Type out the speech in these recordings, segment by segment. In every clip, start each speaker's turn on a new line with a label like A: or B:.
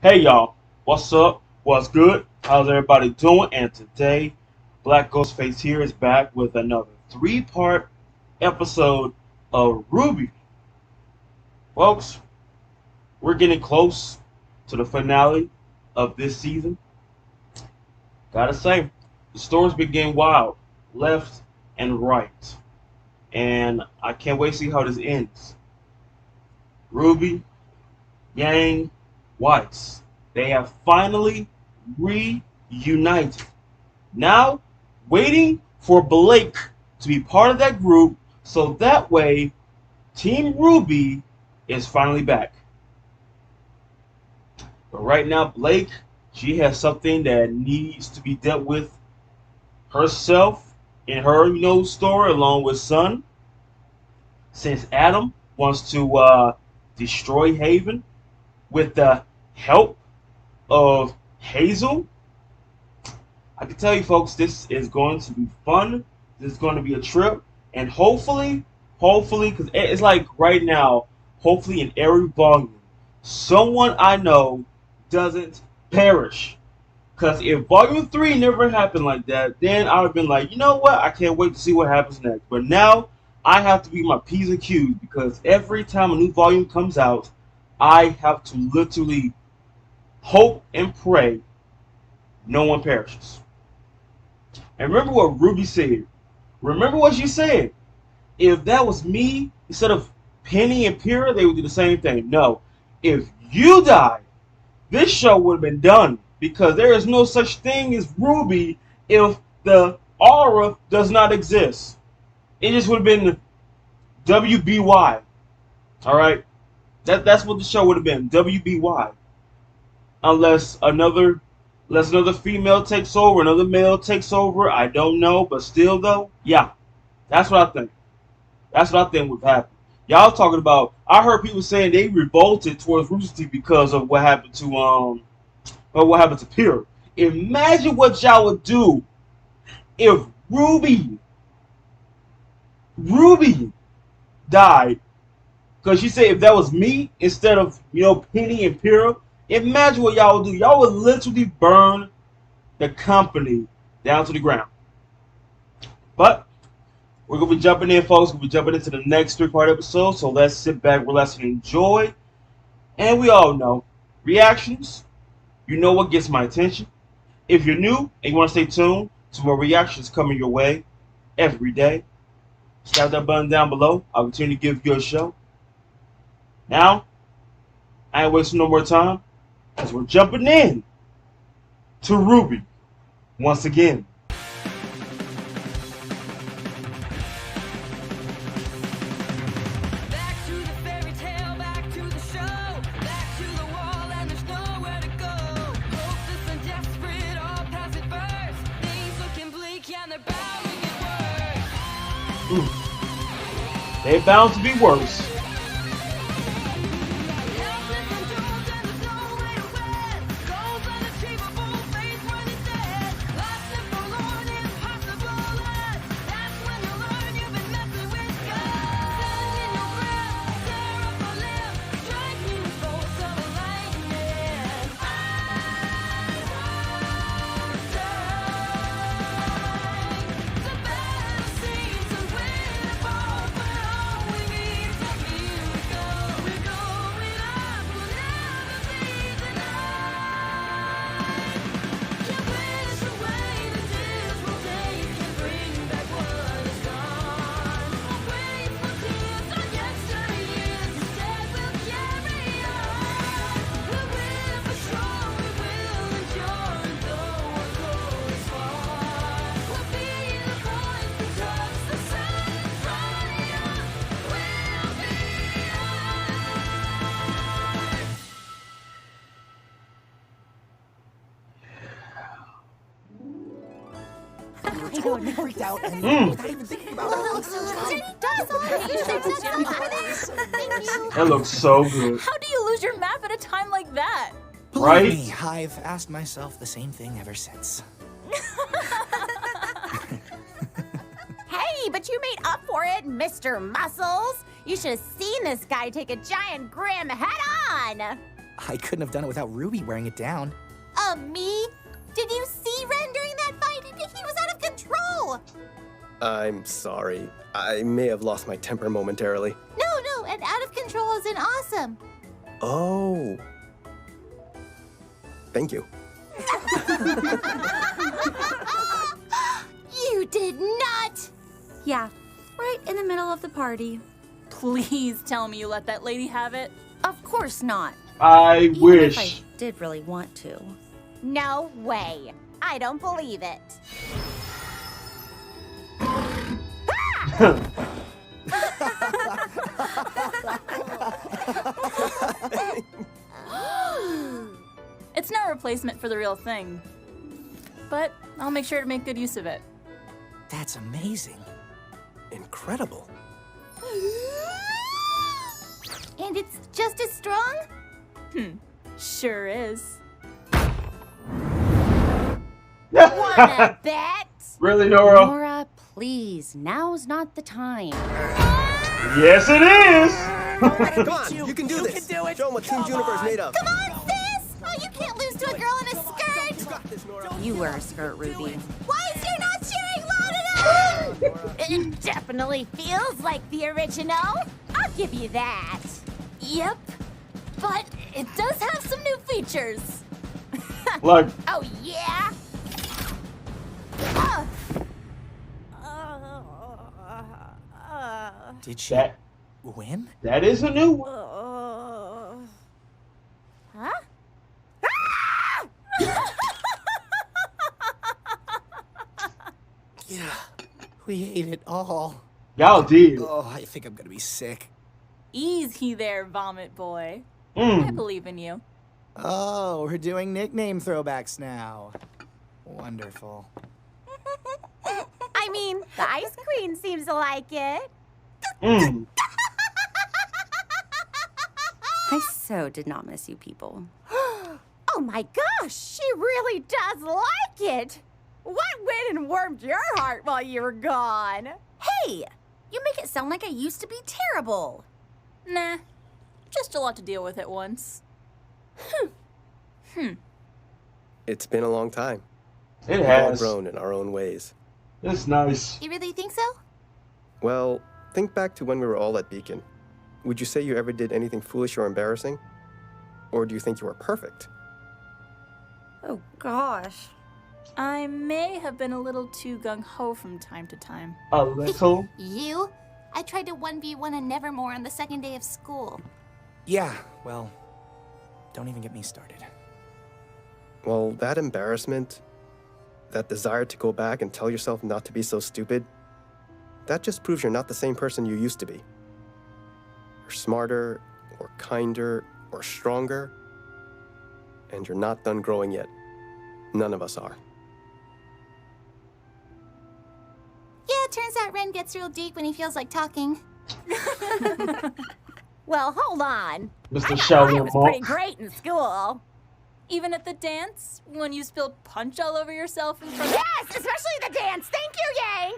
A: Hey y'all, what's up? What's good? How's everybody doing? And today, BlackGhostFace here is back with another three-part episode of RWBY. Folks, we're getting close to the finale of this season. Gotta say, the stories begin wild, left and right. And I can't wait to see how this ends. Ruby, Yang, Weiss, they have finally reunited. Now, waiting for Blake to be part of that group so that way Team RWBY is finally back. But right now, Blake, she has something that needs to be dealt with herself in her, story along with Sun. Since Adam wants to destroy Haven with the help of Hazel, I can tell you folks, this is going to be fun. This is going to be a trip. And hopefully, because it's like right now, hopefully in every volume, someone I know doesn't perish. Because if Volume 3 never happened like that, then I would have been like, you know what? I can't wait to see what happens next. But now, I have to be my P's and Q's because every time a new volume comes out, I have to literally hope and pray no one perishes. And remember what Ruby said. Remember what she said. If that was me, instead of Penny and Pyrrha, they would do the same thing. No. If you died, this show would have been done. Because there is no such thing as RWBY if the aura does not exist. It just would have been WBY. Alright? That's what the show would have been. WBY. Unless another female takes over, another male takes over. I don't know. But still though, yeah. That's what I think. That's what I think would happen. Y'all talking about, I heard people saying they revolted towards Rooster Teeth because of what happened to Pyrrha. Imagine what y'all would do if Ruby died. Because she said if that was me instead of, Penny and Pyrrha, imagine what y'all would do. Y'all would literally burn the company down to the ground. But we're going to be jumping in, folks. We'll be jumping into the next three-part episode. So let's sit back, relax, and enjoy. And we all know, reactions, you know what gets my attention. If you're new and you want to stay tuned to more reactions coming your way every day, slap that button down below. I'll continue to give you a show. Now, I ain't wasting no more time as we're jumping in to RWBY once again. They bound to be worse.
B: Totally freaked out and without even thinking about it.
A: That looks so good.
C: How do you lose your map at a time like that?
A: Right?
B: Believe me, I've asked myself the same thing ever since.
D: Hey, but you made up for it, Mr. Muscles. You should have seen this guy take a giant grim head-on.
B: I couldn't have done it without Ruby wearing it down.
D: Me? Did you see Ren during that fight? He was out of control!
E: I'm sorry. I may have lost my temper momentarily.
D: No, and out of control isn't awesome.
E: Oh. Thank you.
D: You did not!
F: Yeah, right in the middle of the party.
C: Please tell me you let that lady have it.
F: Of course not.
A: I
F: Even if I
A: wish.
F: did really want to.
D: No way. I don't believe it.
C: It's no replacement for the real thing. But I'll make sure to make good use of it.
B: That's amazing.
E: Incredible.
D: And it's just as strong?
C: Sure is.
D: Wanna bet?
A: Really, Nora?
F: Nora, please, now's not the time.
A: Yes, it is.
E: Come on, you can do this.
B: can do it.
E: Show them what Team Juniper's made of.
D: Come on, sis! Oh, you can't lose to a girl in a skirt!
E: You got this, Nora.
F: You wear a skirt, Ruby.
D: Why is you not cheering loud enough? It definitely feels like the original. I'll give you that.
C: Yep. But it does have some new features.
A: Like,
D: Oh, yeah?
B: Did she
A: that
B: win?
A: that is a new one.
D: Huh?
B: Yeah. We ate it all.
A: Y'all did.
B: Oh, I think I'm gonna be sick.
C: Easy there, vomit boy. I
A: Mm.
C: believe in you.
B: Oh, we're doing nickname throwbacks now. Wonderful.
D: I mean, the Ice Queen seems to like it.
A: Mm.
F: I so did not miss you people.
D: Oh my gosh, she really does like it. What went and warmed your heart while you were gone?
F: Hey, you make it sound like I used to be terrible.
C: Nah. Just a lot to deal with at once.
E: It's been a long time.
A: It
E: We've all
A: has.
E: grown in our own ways.
A: It's nice.
D: You really think so?
E: Well, think back to when we were all at Beacon. Would you say you ever did anything foolish or embarrassing? Or do you think you were perfect?
F: Oh gosh.
C: I may have been a little too gung-ho from time to time.
A: A little.
D: You? I tried to 1v1 a Nevermore on the second day of school.
B: Yeah, well, don't even get me started.
E: Well, that embarrassment, that desire to go back and tell yourself not to be so stupid, that just proves you're not the same person you used to be. You're smarter, or kinder, or stronger, and you're not done growing yet. None of us are.
D: Yeah, it turns out Ren gets real deep when he feels like talking. Well, hold on.
A: Mr.
D: I
A: Sheldon
D: was pretty
A: Monk.
D: great in school.
C: Even at the dance, when you spilled punch all over yourself in front of...
D: Yes, especially the dance. Thank you, Yang.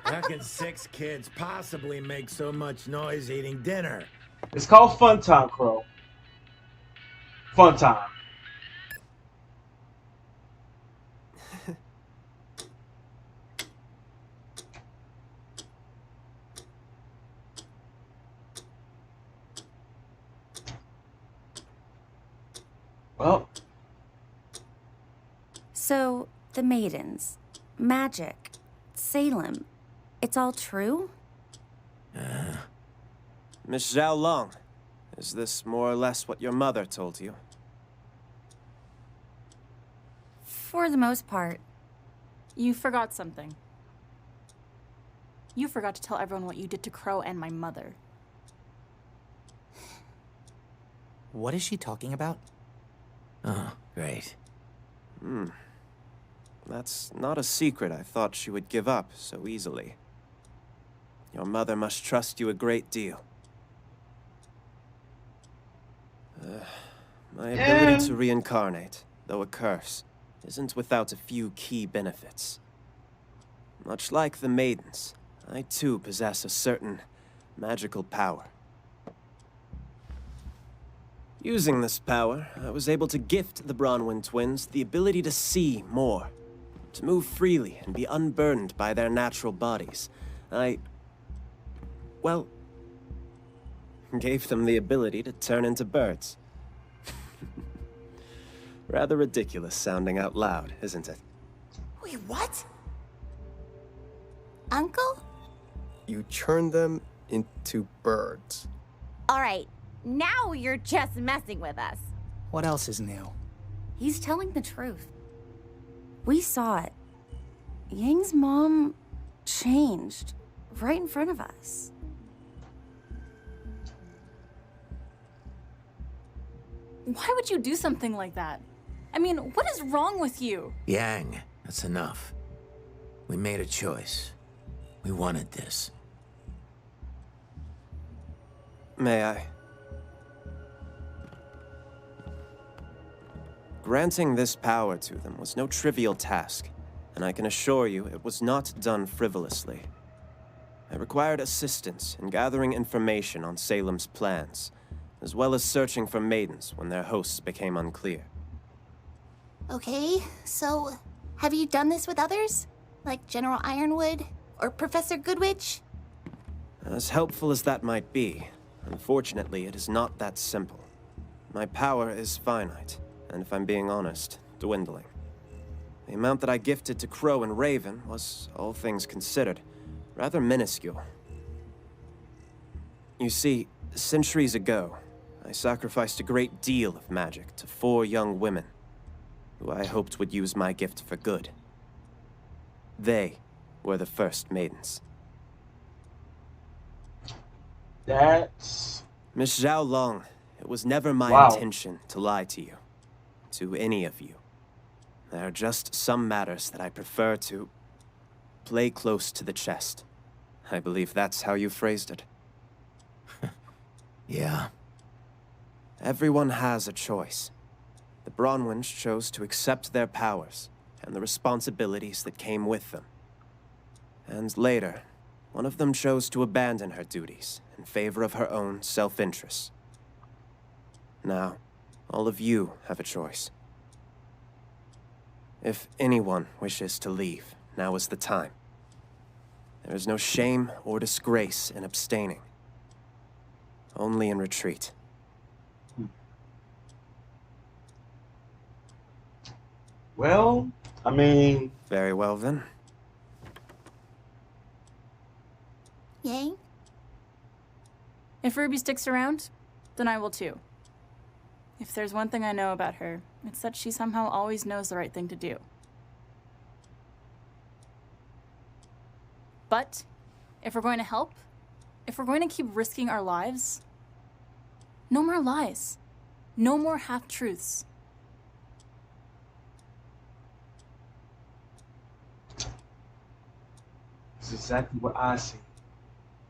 G: How can 6 kids possibly make so much noise eating dinner?
A: It's called Fun Time, Crow. Fun Time. Well,
F: So, the maidens, magic, Salem, it's all true?
H: Miss Zhao Long, is this more or less what your mother told you?
F: For the most part.
C: You forgot something. You forgot to tell everyone what you did to Crow and my mother.
B: What is she talking about?
G: Oh, great.
H: That's not a secret I thought she would give up so easily. Your mother must trust you a great deal. My ability to reincarnate, though a curse, isn't without a few key benefits. Much like the maidens, I too possess a certain magical power. Using this power, I was able to gift the Bronwyn twins the ability to see more, to move freely and be unburdened by their natural bodies. Well, gave them the ability to turn into birds. Rather ridiculous sounding out loud, isn't it?
F: Wait, what? Uncle?
E: You turn them into birds.
D: All right, now you're just messing with us.
B: What else is new?
F: He's telling the truth. We saw it. Yang's mom changed right in front of us.
C: Why would you do something like that? I mean, what is wrong with you?
G: Yang, that's enough. We made a choice. We wanted this.
H: May I? Granting this power to them was no trivial task, and I can assure you it was not done frivolously. I required assistance in gathering information on Salem's plans, as well as searching for maidens when their hosts became unclear.
F: Okay, so have you done this with others? Like General Ironwood or Professor Goodwitch?
H: As helpful as that might be, unfortunately, it is not that simple. My power is finite, and if I'm being honest, dwindling. The amount that I gifted to Crow and Raven was, all things considered, rather minuscule. You see, centuries ago, I sacrificed a great deal of magic to 4 young women, who I hoped would use my gift for good. They were the first maidens.
A: That's...
H: Miss Zhao Long, it was never my
A: Wow.
H: intention to lie to you. To any of you. There are just some matters that I prefer to play close to the chest. I believe that's how you phrased it.
G: Yeah.
H: Everyone has a choice. The Bronwyns chose to accept their powers and the responsibilities that came with them. And later, one of them chose to abandon her duties in favor of her own self-interest. Now, all of you have a choice. If anyone wishes to leave, now is the time. There is no shame or disgrace in abstaining. Only in retreat.
A: Well, I mean...
H: Very well then.
F: Yang?
C: If Ruby sticks around, then I will too. If there's one thing I know about her, it's that she somehow always knows the right thing to do. But if we're going to help, if we're going to keep risking our lives, no more lies. No more half-truths.
A: It's exactly what I see.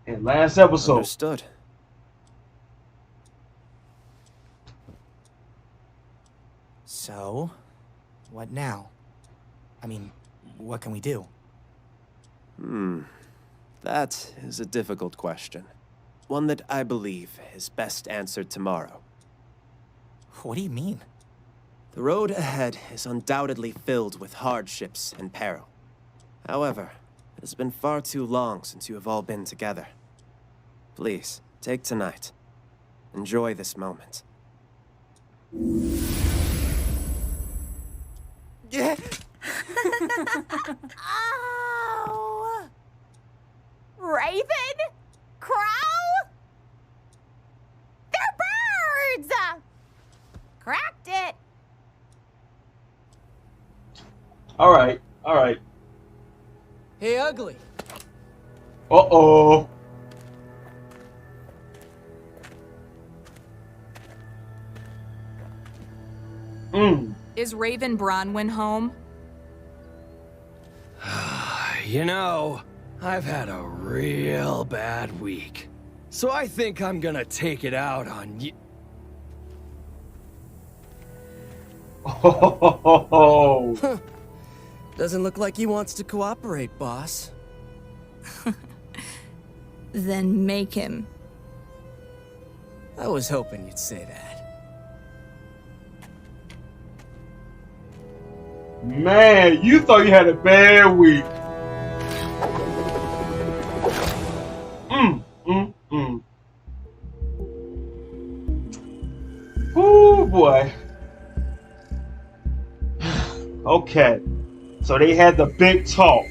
A: In last episode.
H: Understood.
B: So, what now? I mean, what can we do?
H: That is a difficult question. One that I believe is best answered tomorrow.
B: What do you mean?
H: The road ahead is undoubtedly filled with hardships and peril. However, it has been far too long since you have all been together. Please, take tonight. Enjoy this moment.
D: Oh! Raven? Crow? They're birds! Cracked it!
A: Alright, alright.
B: Hey, Ugly.
A: Uh-oh.
I: Is Raven Bronwyn home?
J: You know, I've had a real bad week. So I think I'm gonna take it out on you.
A: Oh.
J: Doesn't look like he wants to cooperate, boss.
I: Then make him.
J: I was hoping you'd say that.
A: Man, you thought you had a bad week. Oh boy. Okay. So they had the big talk.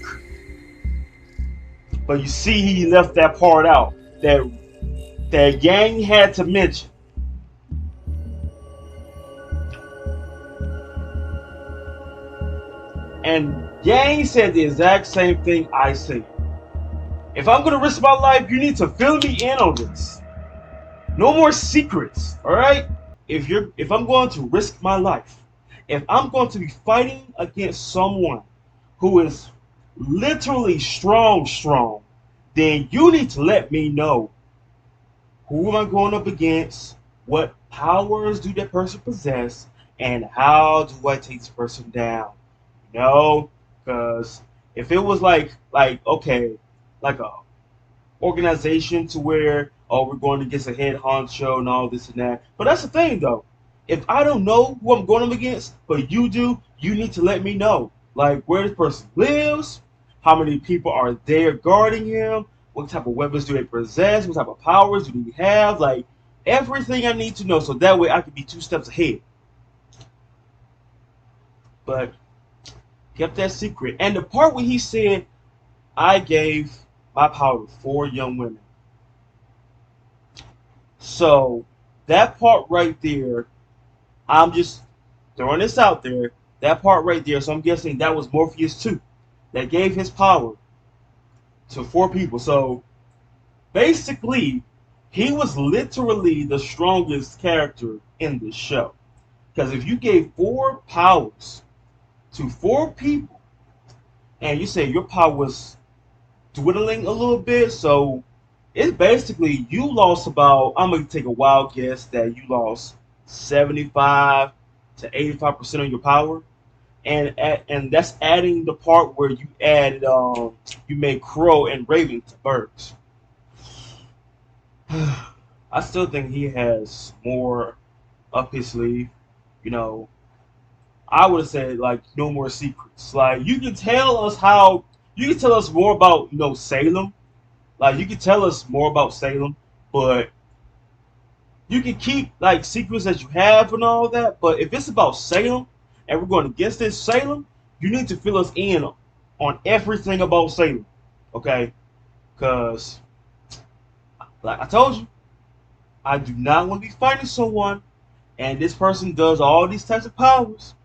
A: But you see he left that part out. That Yang had to mention. And Yang said the exact same thing I said. If I'm gonna risk my life, you need to fill me in on this. No more secrets, alright? If I'm going to risk my life, if I'm going to be fighting against someone who is literally strong, then you need to let me know who am I going up against, what powers do that person possess, and how do I take this person down? You know, because if it was like okay, like a organization to where, oh, we're going against a head honcho and all this and that. But that's the thing though. If I don't know who I'm going up against, but you do, you need to let me know. Like where this person lives, how many people are there guarding him, what type of weapons do they possess, what type of powers do they have, like everything I need to know so that way I can be 2 steps ahead. But kept that secret. And the part where he said, I gave my power to 4 young women. So that part right there, I'm just throwing this out there. That part right there, so I'm guessing that was Morpheus too, that gave his power to 4 people. So basically, he was literally the strongest character in this show. Because if you gave 4 powers to 4 people, and you say your power was dwindling a little bit, so it's basically you lost about, I'm going to take a wild guess that you lost 75 to 85% of your power. And that's adding the part where you added, you made Crow and Raven to birds. I still think he has more up his sleeve. You know, I would have said like no more secrets. Like you can tell us more about, you know, Salem. Like you can tell us more about Salem, but you can keep like secrets that you have and all that. But if it's about Salem and we're going against this Salem, you need to fill us in on everything about Salem, okay? Because like I told you, I do not want to be fighting someone and this person does all these types of powers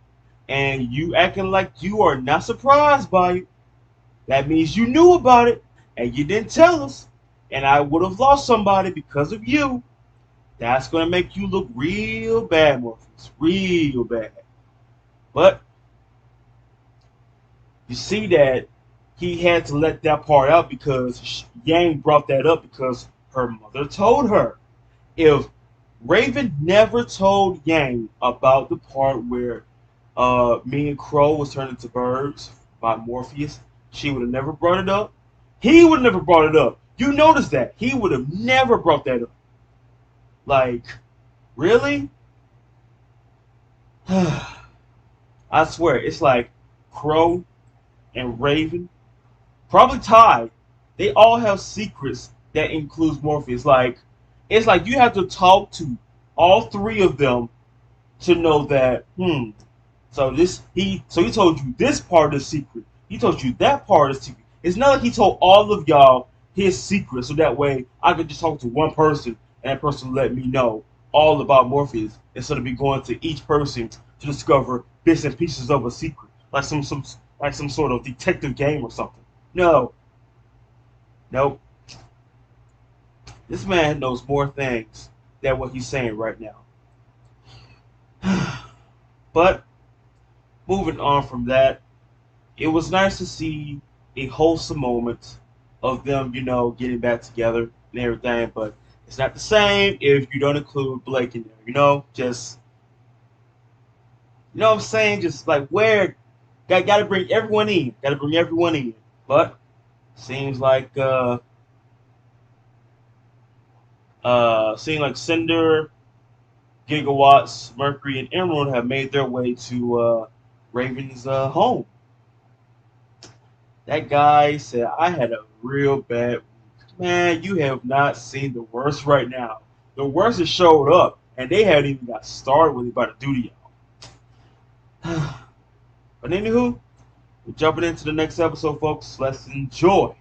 A: and you acting like you are not surprised by it. That means you knew about it and you didn't tell us, and I would have lost somebody because of you. That's going to make you look real bad, Morpheus. Real bad. But you see that he had to let that part out because Yang brought that up because her mother told her. If Raven never told Yang about the part where me and Crow was turned into birds by Morpheus, she would have never brought it up. He would have never brought it up. You notice that. He would have never brought that up. Like, really? I swear, it's like Crow and Raven, probably tied. They all have secrets that includes Morpheus. Like, it's like you have to talk to all 3 of them to know that, so he told you this part of the secret. He told you that part of the secret. It's not like he told all of y'all his secret, so that way I could just talk to one person and that person let me know all about Morpheus instead of me going to each person to discover bits and pieces of a secret, like some sort of detective game or something. No. Nope. This man knows more things than what he's saying right now. But moving on from that, it was nice to see a wholesome moment of them, you know, getting back together and everything, but it's not the same if you don't include Blake in there, you know? Just, you know what I'm saying? Just like where, gotta bring everyone in. Gotta bring everyone in. But, seems like Cinder, Gigawatts, Mercury, and Emerald have made their way to Raven's home. That guy said, I had a real bad week. Man, you have not seen the worst right now. The worst has showed up, and they haven't even got started with it about to do to y'all. But anywho, we're jumping into the next episode, folks. Let's enjoy.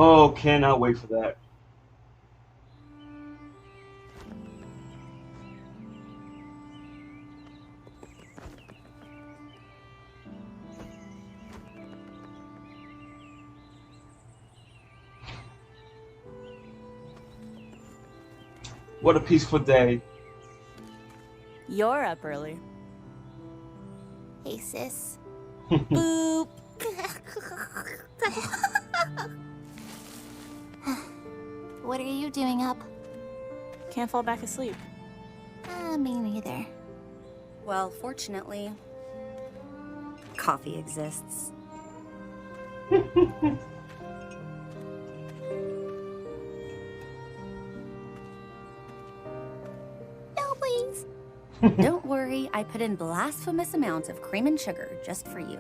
A: Oh, cannot wait for that. What a peaceful day.
C: You're up early.
D: Hey, sis.
C: Boop.
D: What are you doing up?
C: Can't fall back asleep.
D: Me neither.
F: Well, fortunately, coffee exists.
D: No, please.
F: Don't worry, I put in blasphemous amounts of cream and sugar just for you.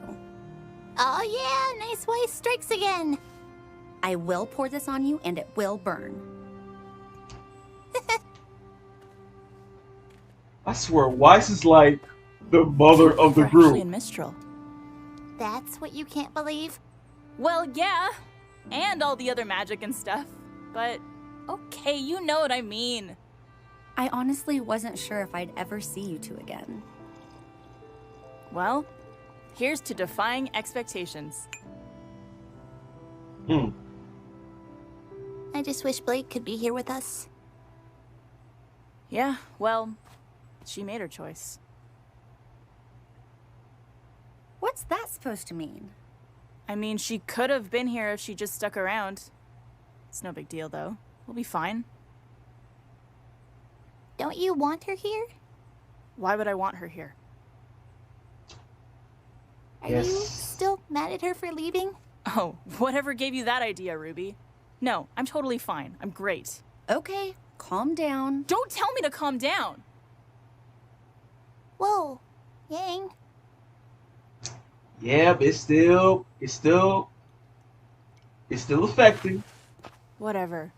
D: Oh yeah, nice wife strikes again.
F: I will pour this on you and it will burn.
A: I swear, Weiss is like the mother of the
C: We're
A: group.
C: actually in Mistral.
D: That's what you can't believe?
C: Well, yeah, and all the other magic and stuff. But okay, you know what I mean.
F: I honestly wasn't sure if I'd ever see you two again.
C: Well, here's to defying expectations.
D: I just wish Blake could be here with us.
C: Yeah, well, she made her choice.
F: What's that supposed to mean?
C: I mean, she could have been here if she just stuck around. It's no big deal, though. We'll be fine.
D: Don't you want her here?
C: Why would I want her here?
D: Are you still mad at her for leaving?
C: Oh, whatever gave you that idea, Ruby? No, I'm totally fine. I'm great.
F: Okay, calm down.
C: Don't tell me to calm down!
D: Whoa, Yang.
A: Yeah, but it's still affecting.
C: Whatever.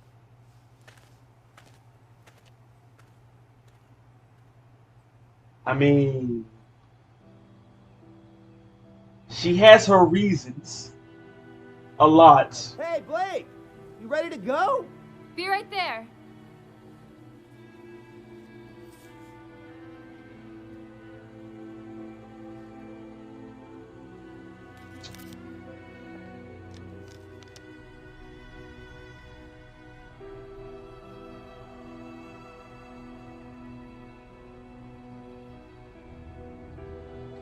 A: I mean, she has her reasons. A lot.
K: Hey, Blake! You ready to go?
L: Be right there.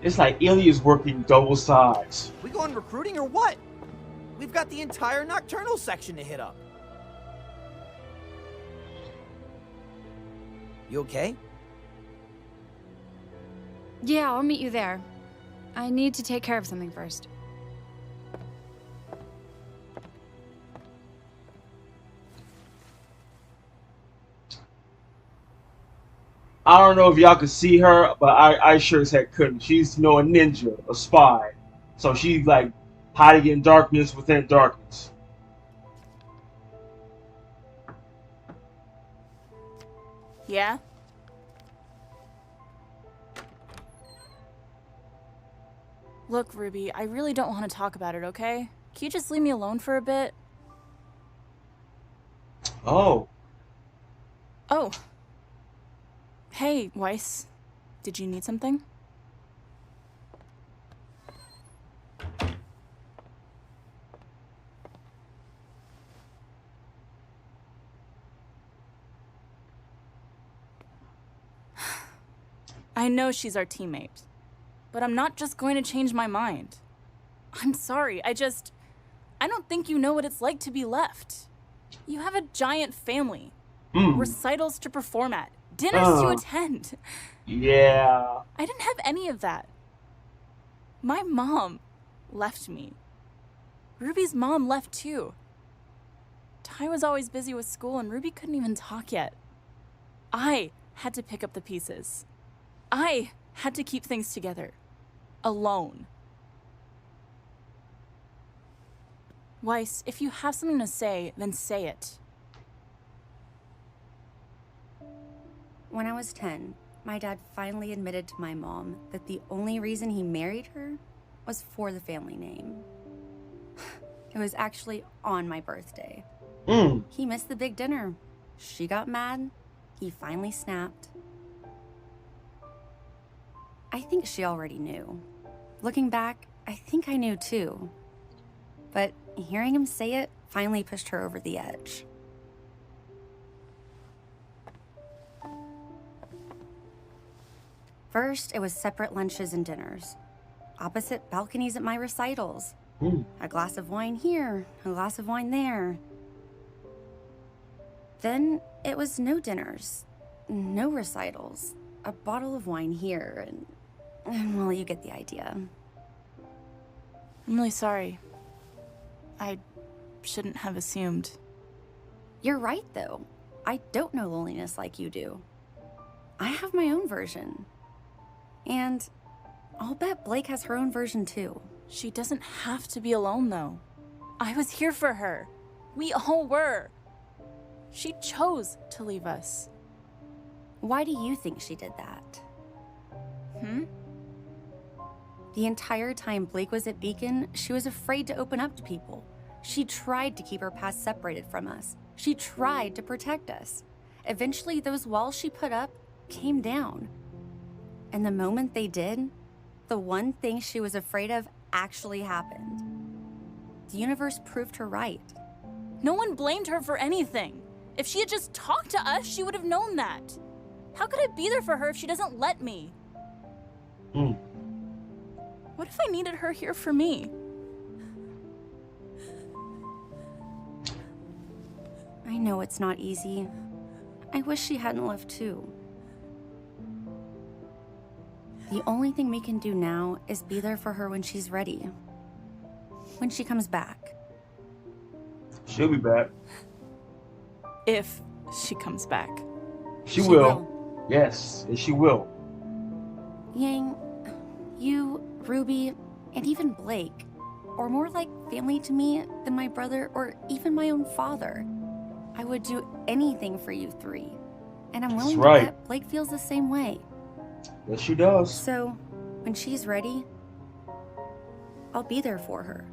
A: It's like Ilya's working double sides.
K: We going recruiting or what? We've got the entire nocturnal section to hit up. You okay?
L: Yeah, I'll meet you there. I need to take care of something first.
A: I don't know if y'all could see her, but I sure as heck couldn't. She's, a ninja, a spy. So she's like hiding in darkness within darkness.
C: Yeah? Look, Ruby, I really don't want to talk about it, okay? Can you just leave me alone for a bit?
A: Oh.
C: Oh. Hey, Weiss. Did you need something? I know she's our teammate, but I'm not just going to change my mind. I'm sorry, I don't think you know what it's like to be left. You have a giant family, recitals to perform at, dinners to attend.
A: Yeah.
C: I didn't have any of that. My mom left me. Ruby's mom left too. Ty was always busy with school and Ruby couldn't even talk yet. I had to pick up the pieces. I had to keep things together. Alone. Weiss, if you have something to say, then say it.
F: When I was 10, my dad finally admitted to my mom that the only reason he married her was for the family name. It was actually on my birthday. He missed the big dinner. She got mad. He finally snapped. I think she already knew. Looking back, I think I knew too. But hearing him say it finally pushed her over the edge. First, it was separate lunches and dinners. Opposite balconies at my recitals. A glass of wine here, a glass of wine there. Then it was no dinners, no recitals, a bottle of wine here, and well, you get the idea.
C: I'm really sorry. I shouldn't have assumed.
F: You're right, though. I don't know loneliness like you do. I have my own version. And I'll bet Blake has her own version, too.
C: She doesn't have to be alone, though. I was here for her. We all were. She chose to leave us.
F: Why do you think she did that? The entire time Blake was at Beacon, she was afraid to open up to people. She tried to keep her past separated from us. She tried to protect us. Eventually, those walls she put up came down. And the moment they did, the one thing she was afraid of actually happened. The universe proved her right.
C: No one blamed her for anything. If she had just talked to us, she would have known that. How could I be there for her if she doesn't let me? What if I needed her here for me?
F: I know it's not easy. I wish she hadn't left too. The only thing we can do now is be there for her when she's ready. When she comes back.
A: She'll be back.
C: If she comes back.
A: She will. Yes, she will.
F: Yang, you, Ruby, and even Blake are more like family to me than my brother or even my own father. I would do anything for you three. And I'm willing to bet Blake feels the same way.
A: Yes, she does.
F: So, when she's ready, I'll be there for her.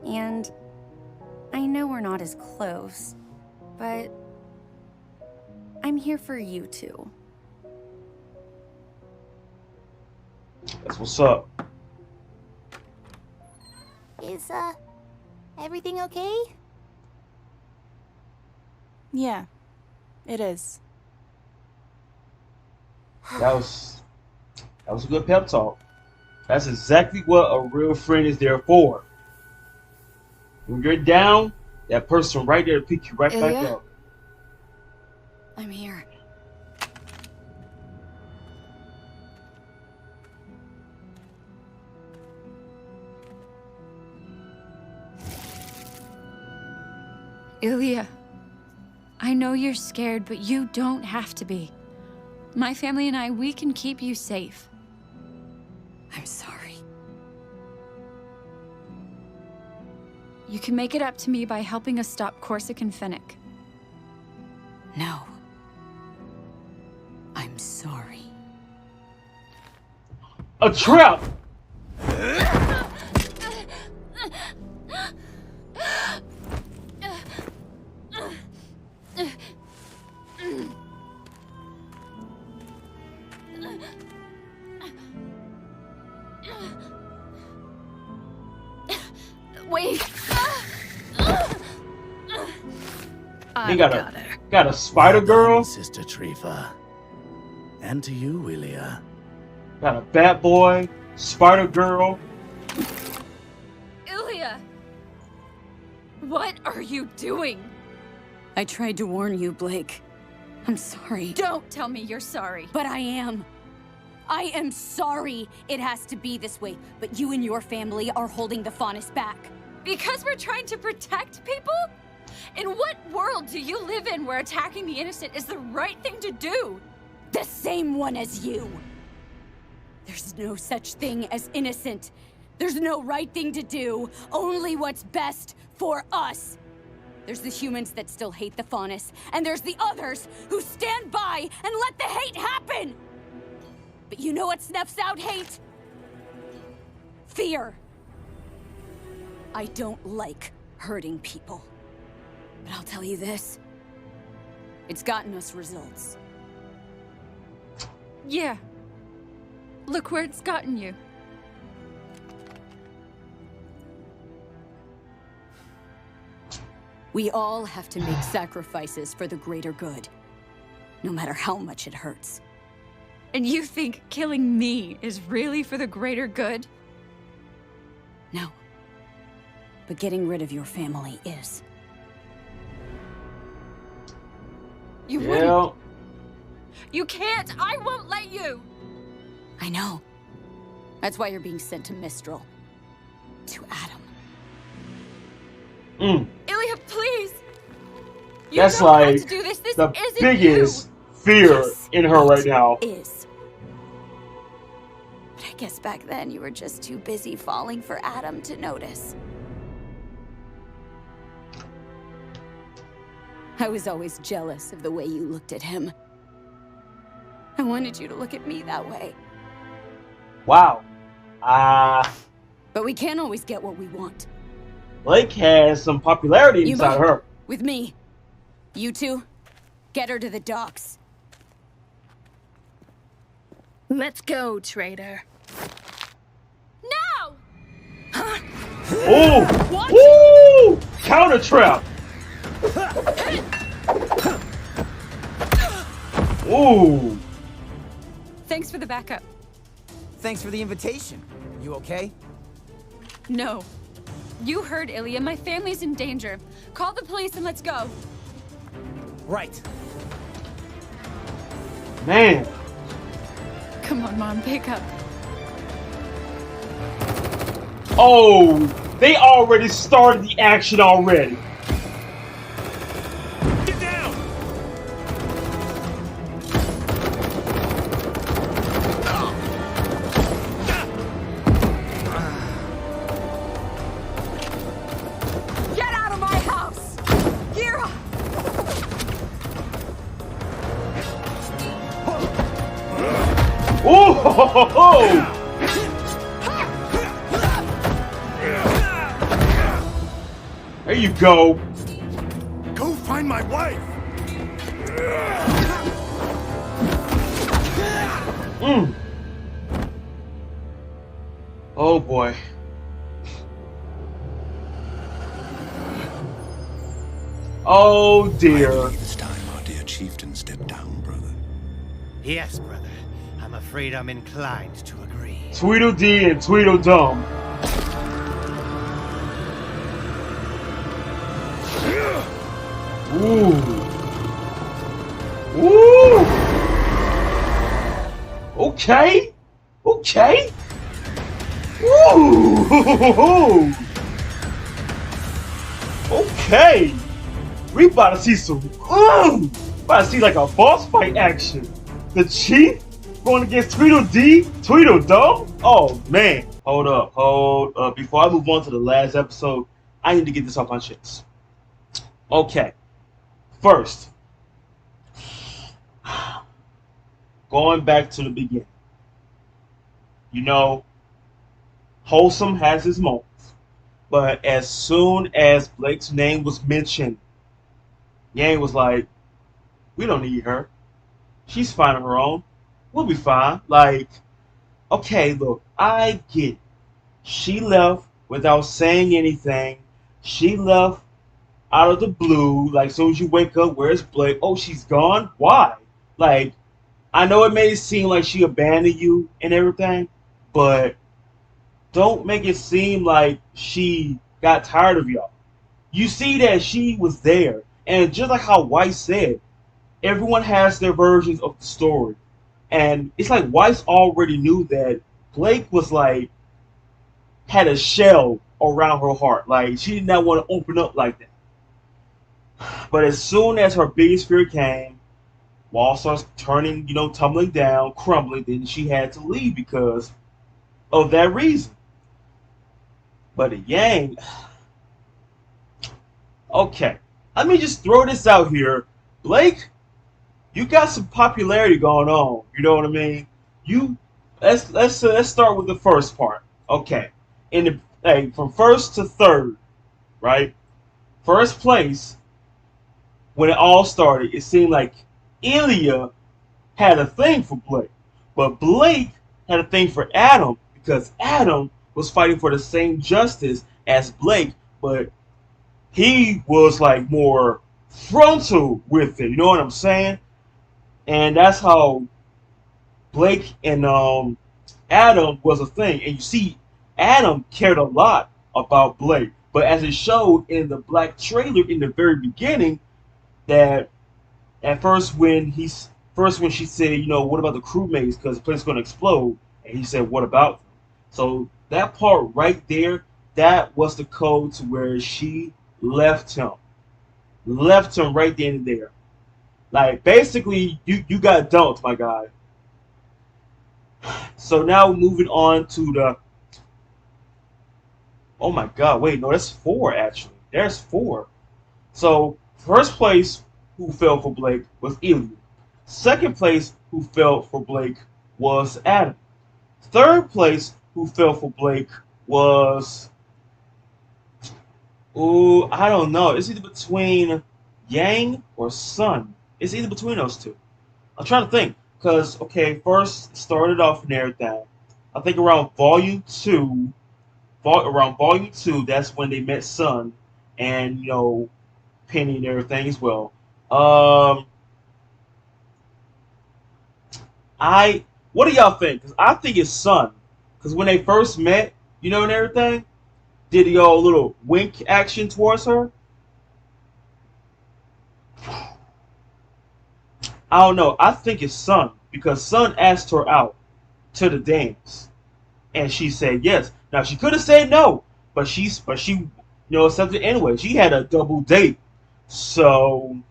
F: And I know we're not as close, but I'm here for you too.
A: That's what's up.
D: Is, everything okay?
C: Yeah, it is.
A: That was a good pep talk. That's exactly what a real friend is there for. When you're down, that person right there to pick you right back up.
F: I'm here.
L: Ilya, I know you're scared, but you don't have to be. My family and I, we can keep you safe.
F: I'm sorry.
L: You can make it up to me by helping us stop Corsic and Fennec.
F: No. I'm sorry.
A: A trap!
L: Wait.
A: They got a spider girl.
M: Sister Trifa. And to you, Ilya.
A: Got a bat boy, spider girl.
L: Ilya! What are you doing?
F: I tried to warn you, Blake. I'm sorry.
L: Don't tell me you're sorry.
F: But I am. I am sorry it has to be this way, but you and your family are holding the Faunus back.
L: Because we're trying to protect people? In what world do you live in where attacking the innocent is the right thing to do?
F: The same one as you. There's no such thing as innocent. There's no right thing to do, only what's best for us. There's the humans that still hate the Faunus, and there's the others who stand by and let the hate happen! But you know what snuffs out hate? Fear. I don't like hurting people. But I'll tell you this. It's gotten us results.
L: Yeah. Look where it's gotten you.
F: We all have to make sacrifices for the greater good, no matter how much it hurts.
L: And you think killing me is really for the greater good?
F: No. But getting rid of your family is.
L: You wouldn't. You can't! I won't let you!
F: I know. That's why you're being sent to Mistral. To Adam.
L: Ilya, please! You
A: That's
L: don't have
A: like
L: to do this. This
A: the
L: isn't
A: biggest fear in her right now.
F: Is. But I guess back then you were just too busy falling for Adam to notice. I was always jealous of the way you looked at him. I wanted you to look at me that way.
A: Wow.
F: But we can't always get what we want.
A: Blake has some popularity inside her.
F: With me. You two, get her to the docks.
L: Let's go, traitor. No!
A: Oh! Woo! Counter trap! Ooh!
L: Thanks for the backup.
K: Thanks for the invitation. You okay?
L: No. You heard Ilya. My family's in danger. Call the police and let's go.
K: Right.
A: Man.
L: Come on, Mom, pick up.
A: Oh, they already started the action already.
J: Get down!
D: Get out of my house! Gira!
A: Oh! Ho, ho, ho. There you go.
J: Go find my wife!
A: Oh boy. Oh dear.
N: It's time our dear chieftain stepped down, brother.
O: Yes, brother. I'm afraid I'm inclined to agree.
A: Tweedledee and Tweedledum. Ooh. Ooh. Okay. Okay. Ooh. Okay. We about to see some. About to see like a boss fight action. The Chief going against Tweedledee, Tweedledum? Oh man. Hold up. Before I move on to the last episode, I need to get this off my chest. Okay. First, going back to the beginning. You know, Wholesome has his moments. But as soon as Blake's name was mentioned, Yang was like, we don't need her. She's fine on her own. We'll be fine. Like, okay, look, I get it. She left without saying anything. She left out of the blue. Like, as soon as you wake up, where's Blake? Oh, she's gone? Why? Like, I know it made it seem like she abandoned you and everything, but don't make it seem like she got tired of y'all. You see that she was there. And just like how White said, everyone has their versions of the story. And it's like Weiss already knew that Blake was like, had a shell around her heart. Like, she did not want to open up like that. But as soon as her biggest fear came, wall starts turning, tumbling down, crumbling, then she had to leave because of that reason. But Yang, okay, let me just throw this out here. Blake, you got some popularity going on. You know what I mean? Let's start with the first part. Okay, from first to third, right? First place, when it all started, it seemed like Ilya had a thing for Blake, but Blake had a thing for Adam because Adam was fighting for the same justice as Blake, but he was like more frontal with it. You know what I'm saying? And that's how Blake and Adam was a thing. And you see, Adam cared a lot about Blake. But as it showed in the Black trailer in the very beginning, that at first when she said, what about the crewmates? Because the place is going to explode. And he said, what about them? So that part right there, that was the code to where she left him. Left him right then and there. Like, basically, you got dumped, my guy. So now moving on to the... Oh my god, wait, no, that's 4, actually. There's 4. So, first place who fell for Blake was Ilya. Second place who fell for Blake was Adam. Third place who fell for Blake was... Ooh, I don't know. It's either between Yang or Sun. It's either between those two. I'm trying to think. Because, okay, first started off and everything. I think around volume 2, that's when they met Sun and, Penny and everything as well. What do y'all think? Because I think it's Sun. Because when they first met, and everything, did y'all little wink action towards her? I don't know. I think it's Sun because Sun asked her out to the dance, and she said yes. Now she could have said no, but she accepted anyway. She had a double date, so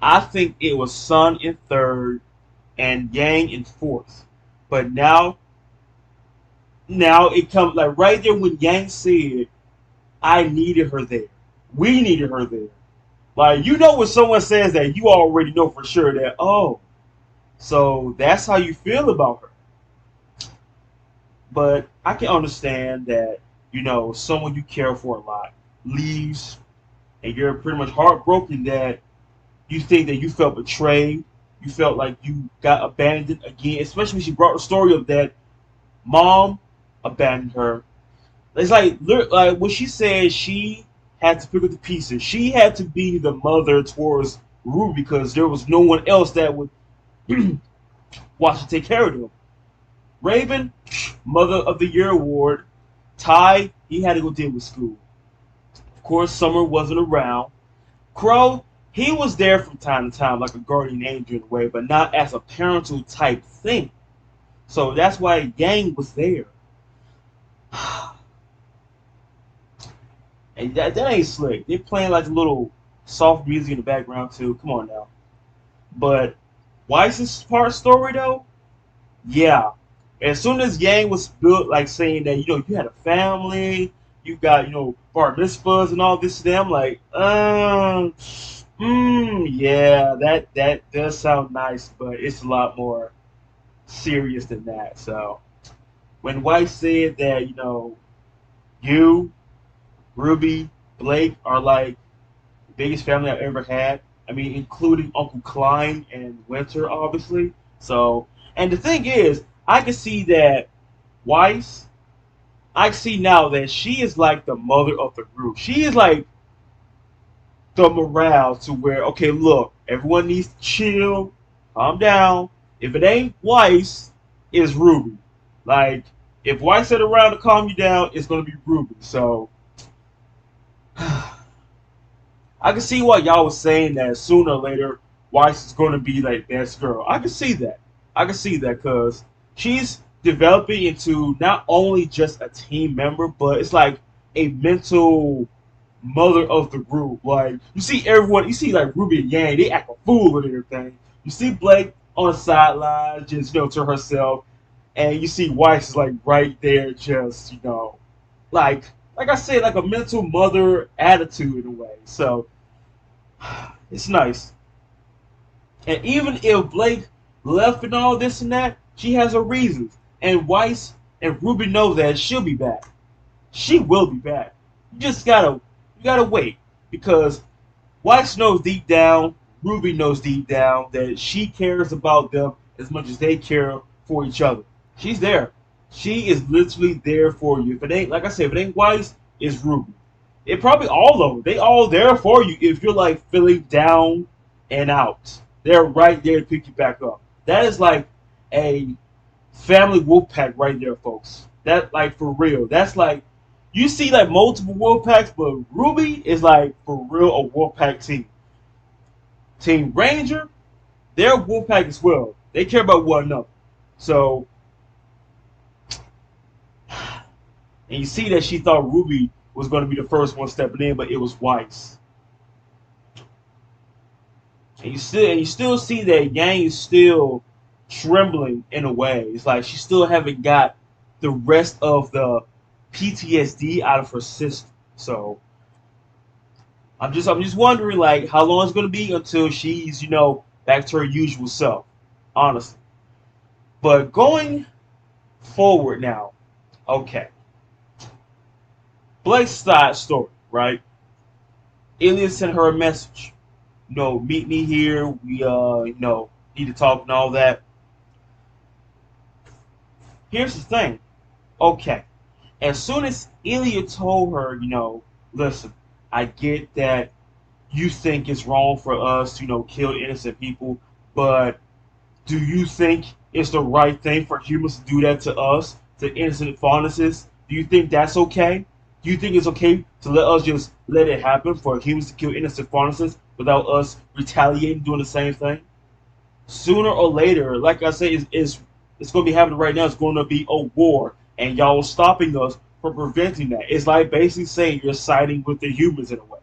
A: I think it was Sun in third and Yang in fourth. But now it comes like right there when Yang said, "I needed her there. We needed her there." Like, when someone says that, you already know for sure that, oh, so that's how you feel about her. But I can understand that, someone you care for a lot leaves and you're pretty much heartbroken that you think that you felt betrayed. You felt like you got abandoned again, especially when she brought the story of that mom abandoned her. It's like when she said she had to pick up the pieces. She had to be the mother towards RWBY because there was no one else that would watch and take care of them. Raven, Mother of the Year award. Ty, he had to go deal with school. Of course, Summer wasn't around. Crow, he was there from time to time like a guardian angel in a way, but not as a parental type thing. So that's why Yang was there. And that ain't slick. They're playing like a little soft music in the background too. Come on now. But Weiss's part story though, yeah. As soon as Yang was built, like saying that you had a family, you got bar mitzvahs and all this, and that, I'm like, yeah, that does sound nice, but it's a lot more serious than that. So when Weiss said that you, Ruby, Blake are like the biggest family I've ever had. I mean, including Uncle Klein and Winter, obviously. So, and the thing is, I can see that Weiss, I see now that she is like the mother of the group. She is like the morale to where, okay, look, everyone needs to chill, calm down. If it ain't Weiss, it's Ruby. Like, if Weiss said around to calm you down, it's going to be Ruby. So, I can see why y'all was saying that sooner or later Weiss is going to be like best girl. I can see that. I can see that because she's developing into not only just a team member, but it's like a mental mother of the group. Like, you see everyone, you see like Ruby and Yang, they act a fool and everything. You see Blake on the sidelines, just to herself, and you see Weiss is like right there, just like I said, like a mental mother attitude in a way. So it's nice. And even if Blake left and all this and that, she has her reasons. And Weiss and Ruby know that she'll be back. She will be back. You just gotta wait, because Weiss knows deep down, Ruby knows deep down that she cares about them as much as they care for each other. She's there. She is literally there for you. If it ain't, like I said, if it ain't Weiss, it's Ruby. It probably all of them. They all there for you if you're like feeling down and out. They're right there to pick you back up. That is like a family wolf pack right there, folks. That, like, for real. That's like, you see like multiple wolf packs, but Ruby is like for real a wolf pack team. Team Ranger, they're a wolf pack as well. They care about one another. So, and you see that she thought Ruby was going to be the first one stepping in, but it was Weiss. And you still see that Yang is still trembling in a way. It's like she still haven't got the rest of the PTSD out of her system. So I'm just wondering, like, how long it's going to be until she's back to her usual self, honestly. But going forward now, okay. Blake's side story, right? Ilya sent her a message. Meet me here. We need to talk and all that. Here's the thing. Okay. As soon as Ilya told her, listen, I get that you think it's wrong for us to, kill innocent people, but do you think it's the right thing for humans to do that to us, to innocent faunuses? Do you think that's okay? Do you think it's okay to let us just let it happen for humans to kill innocent faunuses without us retaliating, doing the same thing? Sooner or later, like I say, it's going to be happening right now. It's going to be a war, and y'all stopping us from preventing that. It's like basically saying you're siding with the humans in a way.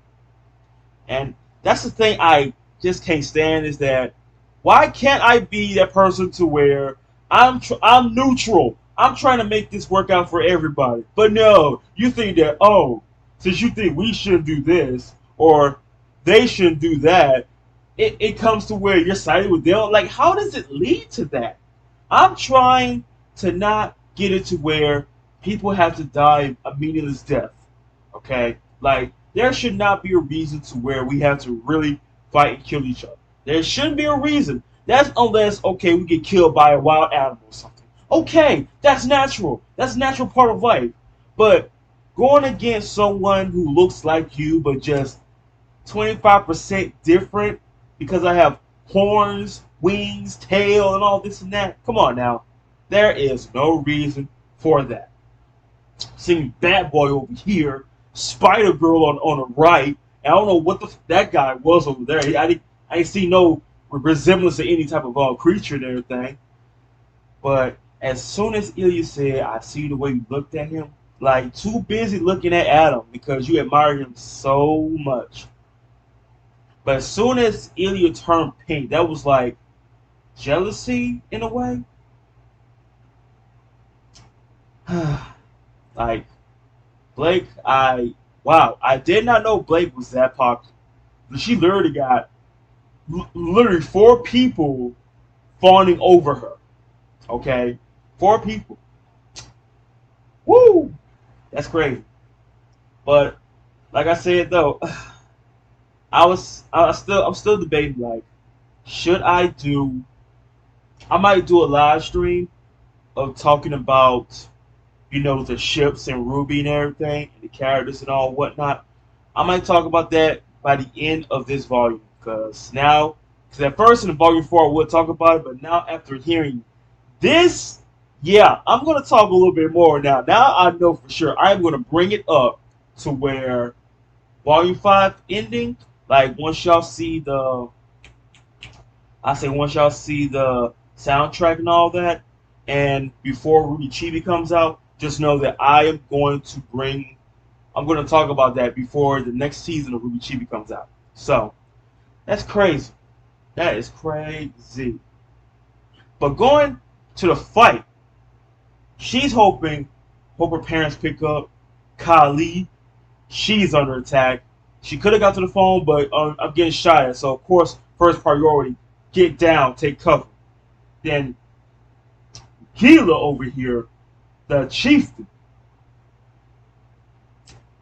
A: And that's the thing I just can't stand, is that why can't I be that person to where I'm neutral? I'm trying to make this work out for everybody. But no, you think that, since you think we shouldn't do this or they shouldn't do that, it comes to where you're siding with them. Like, how does it lead to that? I'm trying to not get it to where people have to die a meaningless death. Okay? Like, there should not be a reason to where we have to really fight and kill each other. There shouldn't be a reason. That's unless, okay, we get killed by a wild animal or something. Okay, that's natural. That's a natural part of life. But going against someone who looks like you but just 25% different because I have horns, wings, tail, and all this and that. Come on now. There is no reason for that. Seeing Bat Boy over here, Spider Girl on the right. I don't know what that guy was over there. I didn't see no resemblance to any type of creature and everything. But as soon as Ilya said, I see the way you looked at him, like, too busy looking at Adam because you admire him so much. But as soon as Ilya turned pink, that was like, jealousy in a way. Like Blake, I did not know Blake was that popular. She literally got literally 4 people fawning over her. Okay, 4 people. Woo, that's crazy. But like I said though, I'm still debating like, should I do? I might do a live stream of talking about, the ships and RWBY and everything, and the characters and all whatnot. I might talk about that by the end of this volume, because at first in the volume 4 I would talk about it, but now after hearing this, yeah, I'm gonna talk a little bit more now. Now I know for sure I'm gonna bring it up to where volume 5 ending, like once y'all see the soundtrack and all that, and before RWBY Chibi comes out, just know that I'm going to talk about that before the next season of RWBY Chibi comes out. So, that's crazy. That is crazy. But going to the fight, she's hoping her parents pick up Kali. She's under attack. She could have got to the phone, but I'm getting shot at. So, of course, first priority, get down, take cover. Then, Gila over here, the chieftain.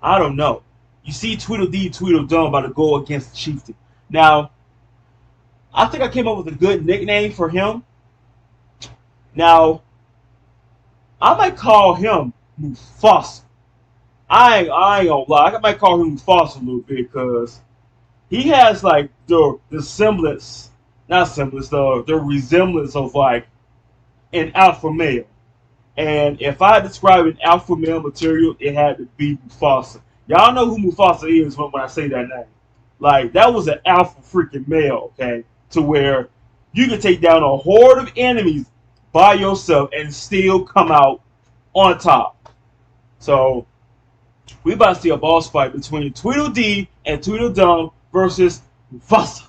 A: I don't know. You see Tweedledee Tweedledum about to go against the chieftain. Now, I think I came up with a good nickname for him. Now, I might call him Mufasa. I ain't gonna lie. I might call him Mufasa a little bit because he has like the semblance, not semblance, the resemblance of like an alpha male. And if I describe an alpha male material, it had to be Mufasa. Y'all know who Mufasa is when I say that name. Like, that was an alpha freaking male, okay? To where you can take down a horde of enemies by yourself and still come out on top. So, we about to see a boss fight between Tweedledee and Tweedledum versus Mufasa.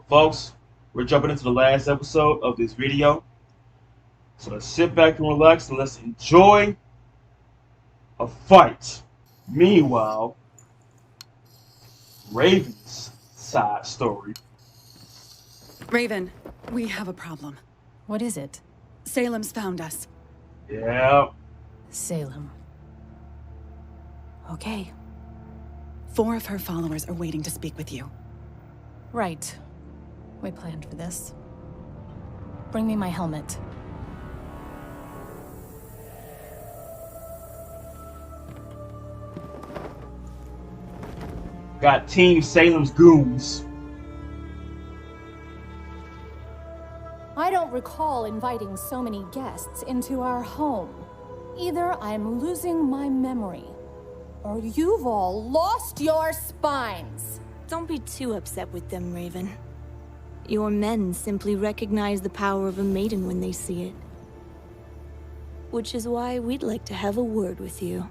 A: Folks, we're jumping into the last episode of this video. So let's sit back and relax and let's enjoy a fight. Meanwhile, Raven's side story.
P: Raven, we have a problem.
C: What is it?
P: Salem's found us.
A: Yeah.
C: Salem. Okay.
P: 4 of her followers are waiting to speak with you.
C: Right. We planned for this. Bring me my helmet.
A: Got Team Salem's goons.
Q: I don't recall inviting so many guests into our home. Either I'm losing my memory, or you've all lost your spines.
R: Don't be too upset with them, Raven. Your men simply recognize the power of a maiden when they see it. Which is why we'd like to have a word with you.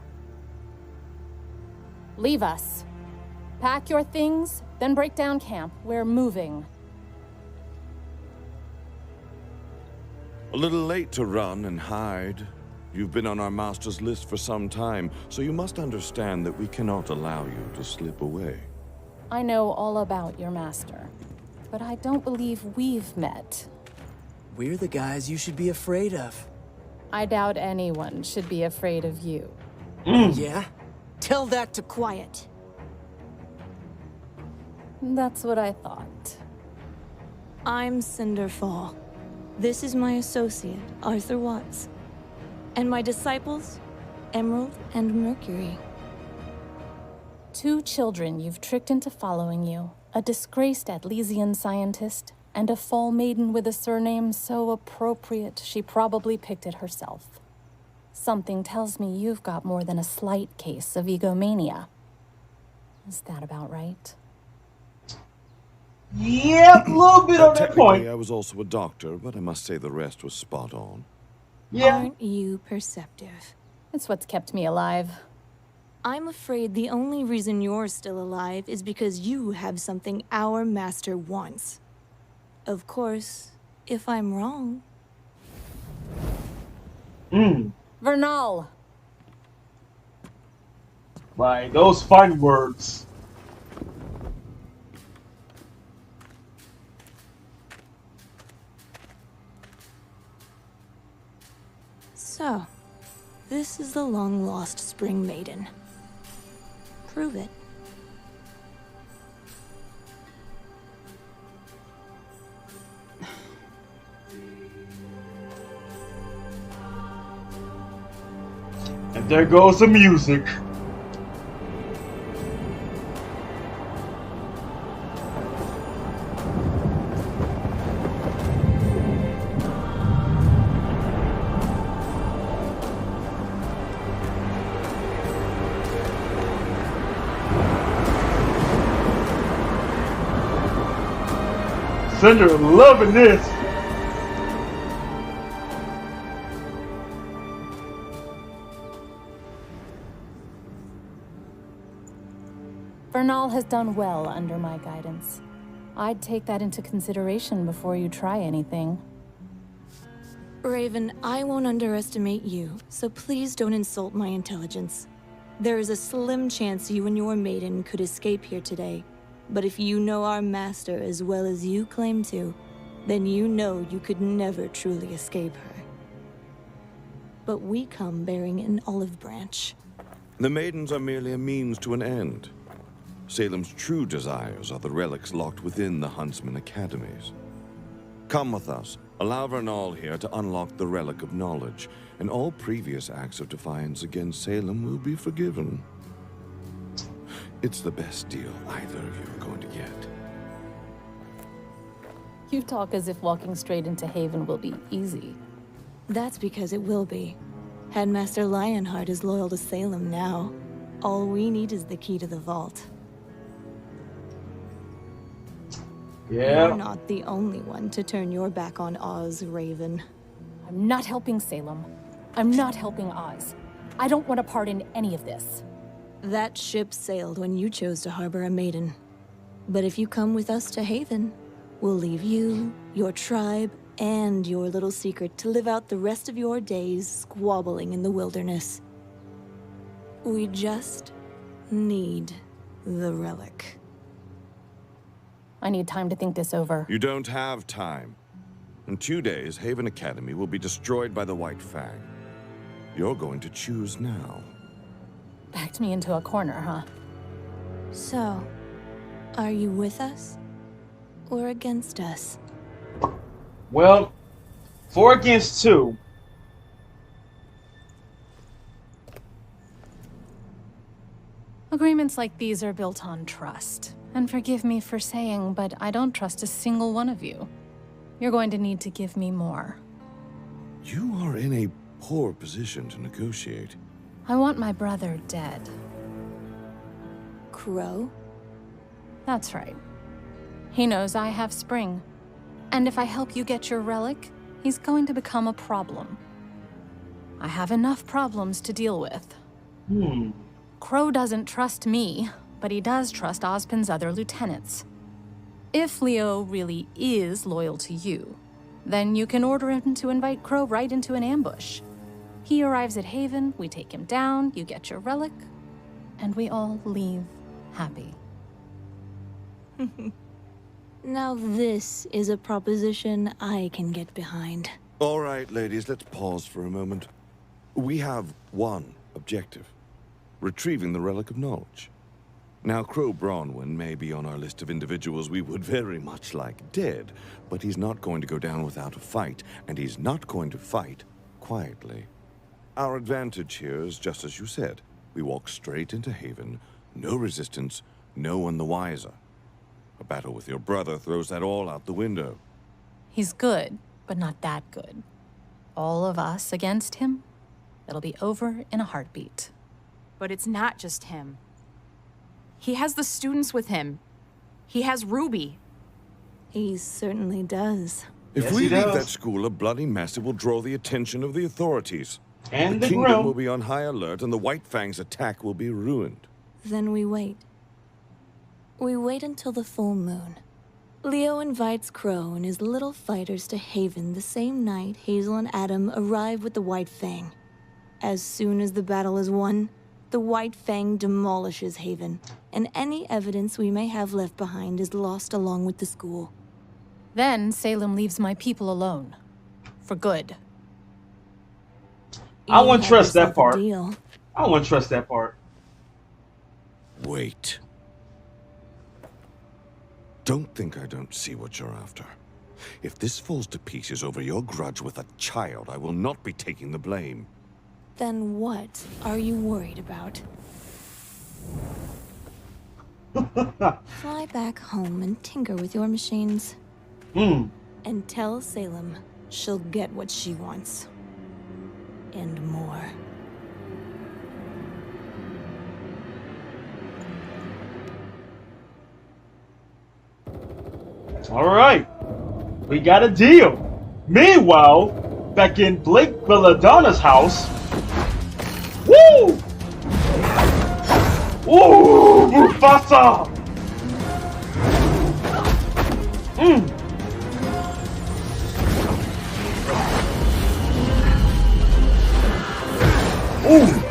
Q: Leave us. Pack your things, then break down camp. We're moving.
S: A little late to run and hide. You've been on our master's list for some time, so you must understand that we cannot allow you to slip away.
Q: I know all about your master, but I don't believe we've met.
B: We're the guys you should be afraid of.
Q: I doubt anyone should be afraid of you.
B: Yeah? Tell that to
R: Quiet.
Q: That's what I thought.
R: I'm Cinderfall. This is my associate, Arthur Watts. And my disciples, Emerald and Mercury.
Q: 2 children you've tricked into following you. A disgraced Atlesian scientist, and a fall maiden with a surname so appropriate she probably picked it herself. Something tells me you've got more than a slight case of egomania. Is that about right?
A: Yep, a little bit on that point.
S: I was also a doctor, but I must say the rest was spot on.
R: Yeah. Aren't you perceptive?
Q: It's what's kept me alive.
R: I'm afraid the only reason you're still alive is because you have something our master wants. Of course, if I'm wrong.
Q: Vernal!
A: Right, those fine words.
R: So, this is the long-lost Spring Maiden. Prove it.
A: And there goes the music. Cinder loving this.
Q: Vernal has done well under my guidance. I'd take that into consideration before you try anything.
R: Raven, I won't underestimate you, so please don't insult my intelligence. There is a slim chance you and your maiden could escape here today. But if you know our master as well as you claim to, then you know you could never truly escape her. But we come bearing an olive branch.
S: The maidens are merely a means to an end. Salem's true desires are the relics locked within the Huntsman Academies. Come with us. Allow Vernal here to unlock the Relic of Knowledge, and all previous acts of defiance against Salem will be forgiven. It's the best deal either of you are going to get.
Q: You talk as if walking straight into Haven will be easy.
R: That's because it will be. Headmaster Lionheart is loyal to Salem now. All we need is the key to the vault.
A: Yeah.
R: You're not the only one to turn your back on Oz, Raven.
Q: I'm not helping Salem. I'm not helping Oz. I don't want a part in any of this.
R: That ship sailed when you chose to harbor a maiden. But if you come with us to Haven, we'll leave you, your tribe, and your little secret to live out the rest of your days squabbling in the wilderness. We just need the relic.
Q: I need time to think this over.
S: You don't have time. In 2 days, Haven Academy will be destroyed by the White Fang. You're going to choose now.
Q: Backed me into a corner, huh?
R: So, are you with us? Or against us?
A: Well, 4 against 2.
Q: Agreements like these are built on trust. And forgive me for saying, but I don't trust a single one of you. You're going to need to give me more.
S: You are in a poor position to negotiate.
Q: I want my brother dead.
R: Crow?
Q: That's right. He knows I have Spring. And if I help you get your relic, he's going to become a problem. I have enough problems to deal with. Crow doesn't trust me, but he does trust Ozpin's other lieutenants. If Leo really is loyal to you, then you can order him to invite Crow right into an ambush. He arrives at Haven, we take him down, you get your relic, and we all leave happy.
R: Now this is a proposition I can get behind.
S: All right, ladies, let's pause for a moment. We have one objective. Retrieving the Relic of Knowledge. Now, Crow Bronwyn may be on our list of individuals we would very much like dead, but he's not going to go down without a fight, and he's not going to fight quietly. Our advantage here is just as you said. We walk straight into Haven, no resistance, no one the wiser. A battle with your brother throws that all out the window.
Q: He's good, but not that good. All of us against him, it'll be over in a heartbeat.
I: But it's not just him. He has the students with him. He has RWBY.
R: He certainly does.
S: If we leave that school a bloody mess, it will draw the attention of the authorities.
A: And
S: The
A: the
S: kingdom
A: Grim.
S: will be on high alert, and the White Fang's attack will be ruined.
R: Then we wait. We wait until the full moon. Leo invites Crow and his little fighters to Haven the same night Hazel and Adam arrive with the White Fang. As soon as the battle is won, the White Fang demolishes Haven, and any evidence we may have left behind is lost along with the school.
Q: Then Salem leaves my people alone. For good.
A: I wouldn't trust that
R: yourself a
A: part.
R: deal.
A: I wouldn't trust that part.
S: Wait. Don't think I don't see what you're after. If this falls to pieces over your grudge with a child, I will not be taking the blame.
R: Then what are you worried about? Fly back home and tinker with your machines. And tell Salem she'll get what she wants. And more.
A: Alright. We got a deal. Meanwhile, back in Blake Belladonna's house. Woo! Ooh, Mufasa! Ooh.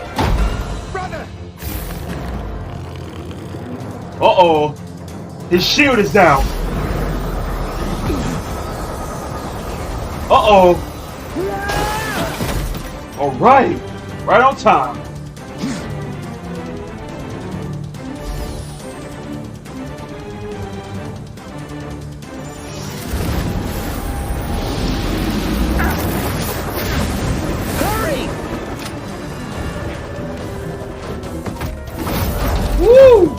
A: Uh-oh. His shield is down. Uh-oh. Alright. Right on time.
J: Hurry!
A: Woo!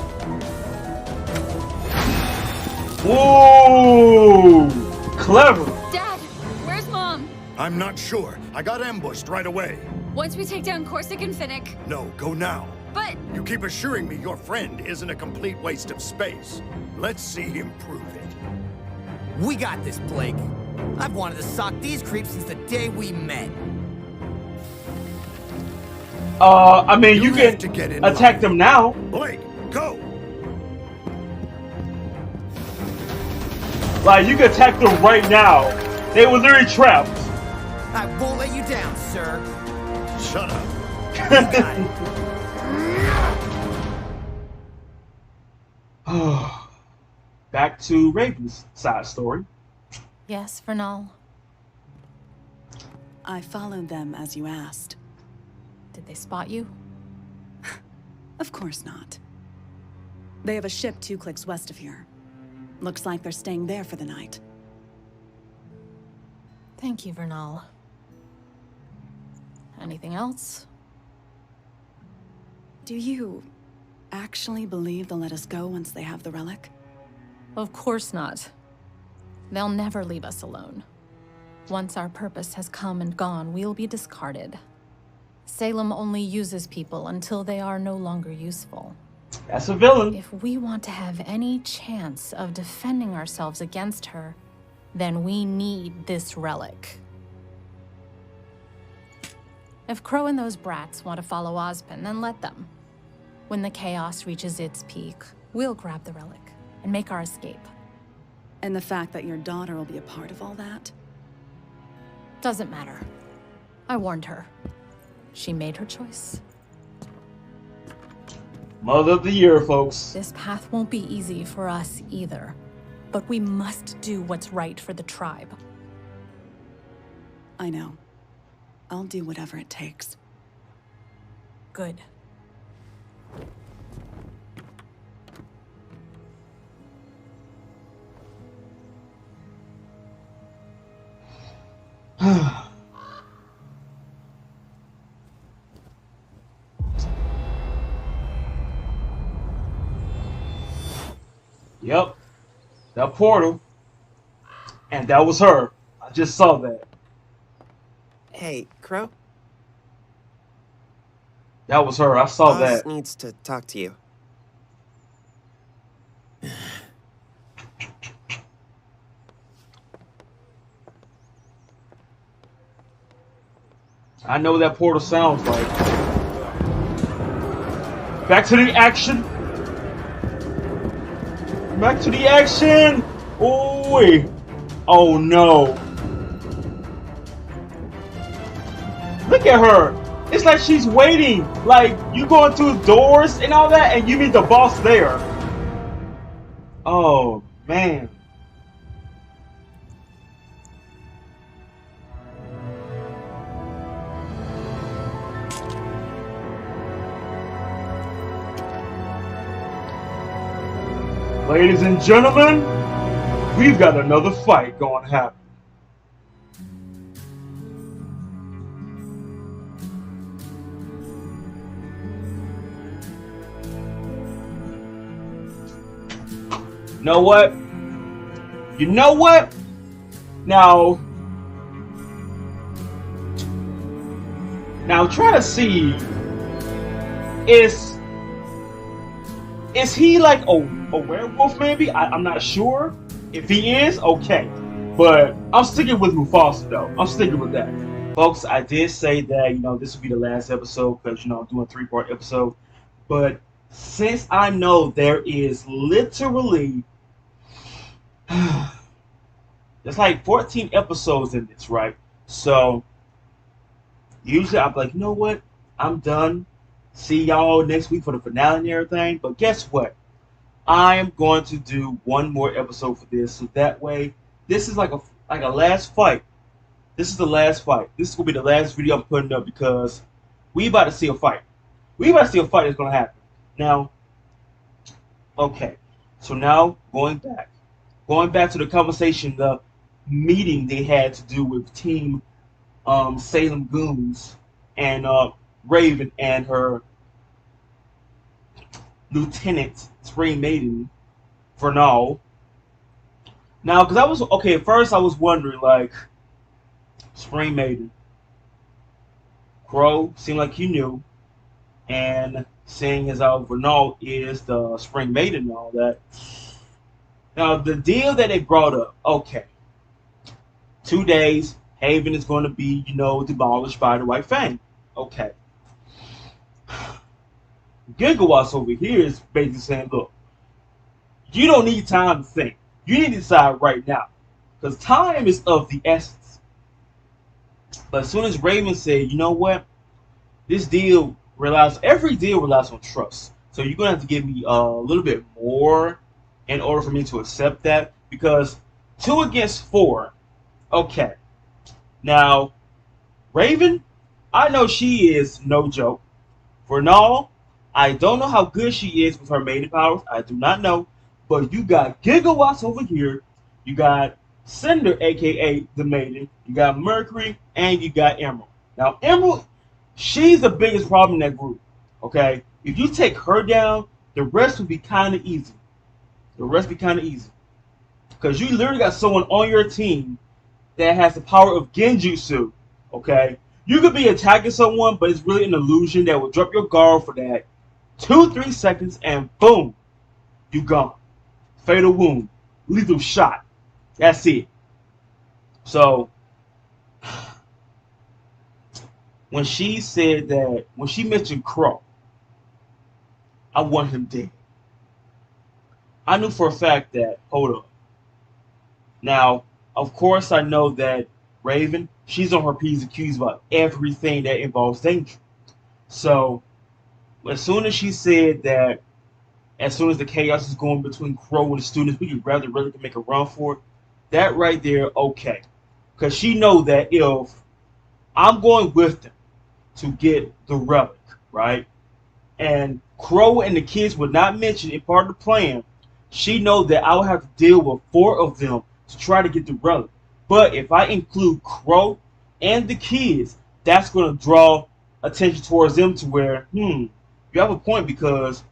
A: Woo! Clever.
L: Dad, where's Mom?
N: I'm not sure. I got ambushed right away.
L: Once we take down Corsic and Finnick.
N: No, go now.
L: But
N: You keep assuring me your friend isn't a complete waste of space. Let's see him prove it.
K: We got this, Blake. I've wanted to sock these creeps since the day we met.
A: I mean, you
N: have
A: can
N: to get in
A: attack
N: line.
A: them now.
N: Blake, go!
A: Like, you can attack them right now. They were literally trapped.
K: I won't let you down, sir.
N: Shut up.
A: Back to Raven's side story.
Q: Yes, Vernal.
P: I followed them as you asked.
Q: Did they spot you?
P: Of course not. They have a ship 2 clicks west of here. Looks like they're staying there for the night.
Q: Thank you, Vernal. Anything else?
P: Do you actually believe they'll let us go once they have the relic?
Q: Of course not. They'll never leave us alone. Once our purpose has come and gone, we'll be discarded. Salem only uses people until they are no longer useful.
A: That's a villain.
Q: If we want to have any chance of defending ourselves against her, then we need this relic. If Crow and those brats want to follow Ozpin, then let them. When the chaos reaches its peak, we'll grab the relic and make our escape.
P: And the fact that your daughter will be a part of all that?
Q: Doesn't matter. I warned her. She made her choice.
A: Mother of the year, folks.
Q: This path won't be easy for us either, but we must do what's right for the tribe.
P: I know. I'll do whatever it takes.
Q: Good.
A: Yep. That portal. And that was her. I just saw that.
E: Hey, Crow?
A: That was her. I saw
E: Oz
A: that.
E: needs to talk to you.
A: I know what that portal sounds like. Back to the action. Back to the action. Oh wait. Oh no. Look at her. It's like she's waiting. Like you going through doors and all that, and you meet the boss there. Oh man. Ladies and gentlemen, we've got another fight going to happen. You know what? You know what? Now try to see, is he like a werewolf maybe? I'm not sure. If he is, okay. But I'm sticking with Mufasa though. I'm sticking with that. Folks, I did say that, this will be the last episode because, I'm doing a 3-part episode. But since I know there is literally there's like 14 episodes in this, right? So usually I'm like, you know what? I'm done. See y'all next week for the finale and everything. But guess what? I am going to do one more episode for this, so that way, this is like a last fight. This is the last fight. This is gonna be the last video I'm putting up because we about to see a fight. We about to see a fight that's gonna happen. Now, okay. So now going back to the conversation, the meeting they had to do with Team Salem Goons and Raven and her Lieutenant Spring Maiden Vernal. Now, because I was at first I was wondering, like, Spring Maiden, Crow seemed like you knew, and seeing as how Vernal is the Spring Maiden and all that. Now, the deal that they brought up, okay, 2 days, Haven is going to be, demolished by the White Fang. Okay. Gigawatts over here is basically saying, look, you don't need time to think. You need to decide right now. Because time is of the essence. But as soon as Raven said, you know what? Every deal relies on trust. So you're going to have to give me a little bit more in order for me to accept that. Because 2 against 4, okay. Now, Raven, I know she is no joke. Vernal, I don't know how good she is with her maiden powers. I do not know. But you got Gigawatts over here. You got Cinder, a.k.a. the Maiden. You got Mercury. And you got Emerald. Now, Emerald, she's the biggest problem in that group. Okay? If you take her down, the rest will be kind of easy. Because you literally got someone on your team that has the power of Genjutsu. Okay? You could be attacking someone, but it's really an illusion that will drop your guard for that 2-3 seconds, and boom, you gone. Fatal wound, lethal shot. That's it. So when she mentioned Crow, I want him dead. I knew for a fact that, hold up. Now, of course, I know that Raven, she's on her P's and Q's about everything that involves danger. So as soon as she said that, as soon as the chaos is going between Crow and the students, we could rather really make a run for it. That right there, okay. Because she know that if I'm going with them to get the relic, right? And Crow and the kids would not mention it part of the plan. She know that I will have to deal with 4 of them to try to get the relic. But if I include Crow and the kids, that's going to draw attention towards them to where, you have a point, because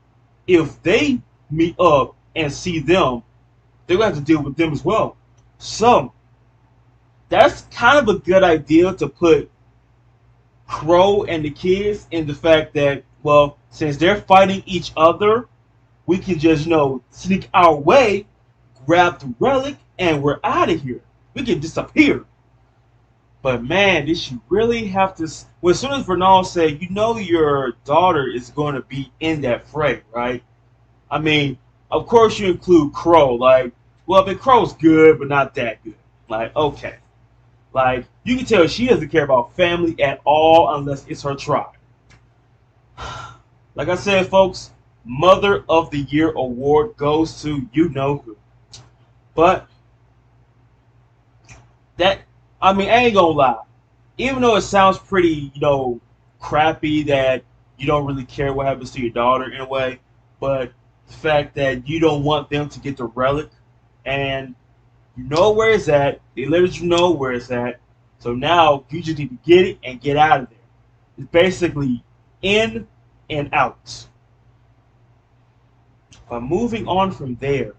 A: if they meet up and see them, they're going to have to deal with them as well. So that's kind of a good idea to put Crow and the kids in the fact that, well, since they're fighting each other, we can just, sneak our way, grab the relic, and we're out of here. We can disappear. But man, did she really have to? Well, as soon as Bernal said, you know, your daughter is going to be in that fray, right? I mean, of course you include Crow. Like, well, but Crow's good, but not that good. Like, okay. Like, you can tell she doesn't care about family at all unless it's her tribe. Like I said, folks, Mother of the Year award goes to you know who. But that, I mean, I ain't gonna lie. Even though it sounds pretty, you know, crappy that you don't really care what happens to your daughter in a way, but the fact that you don't want them to get the relic and you know where it's at, they let you know where it's at, so now you just need to get it and get out of there. It's basically in and out. But moving on from there,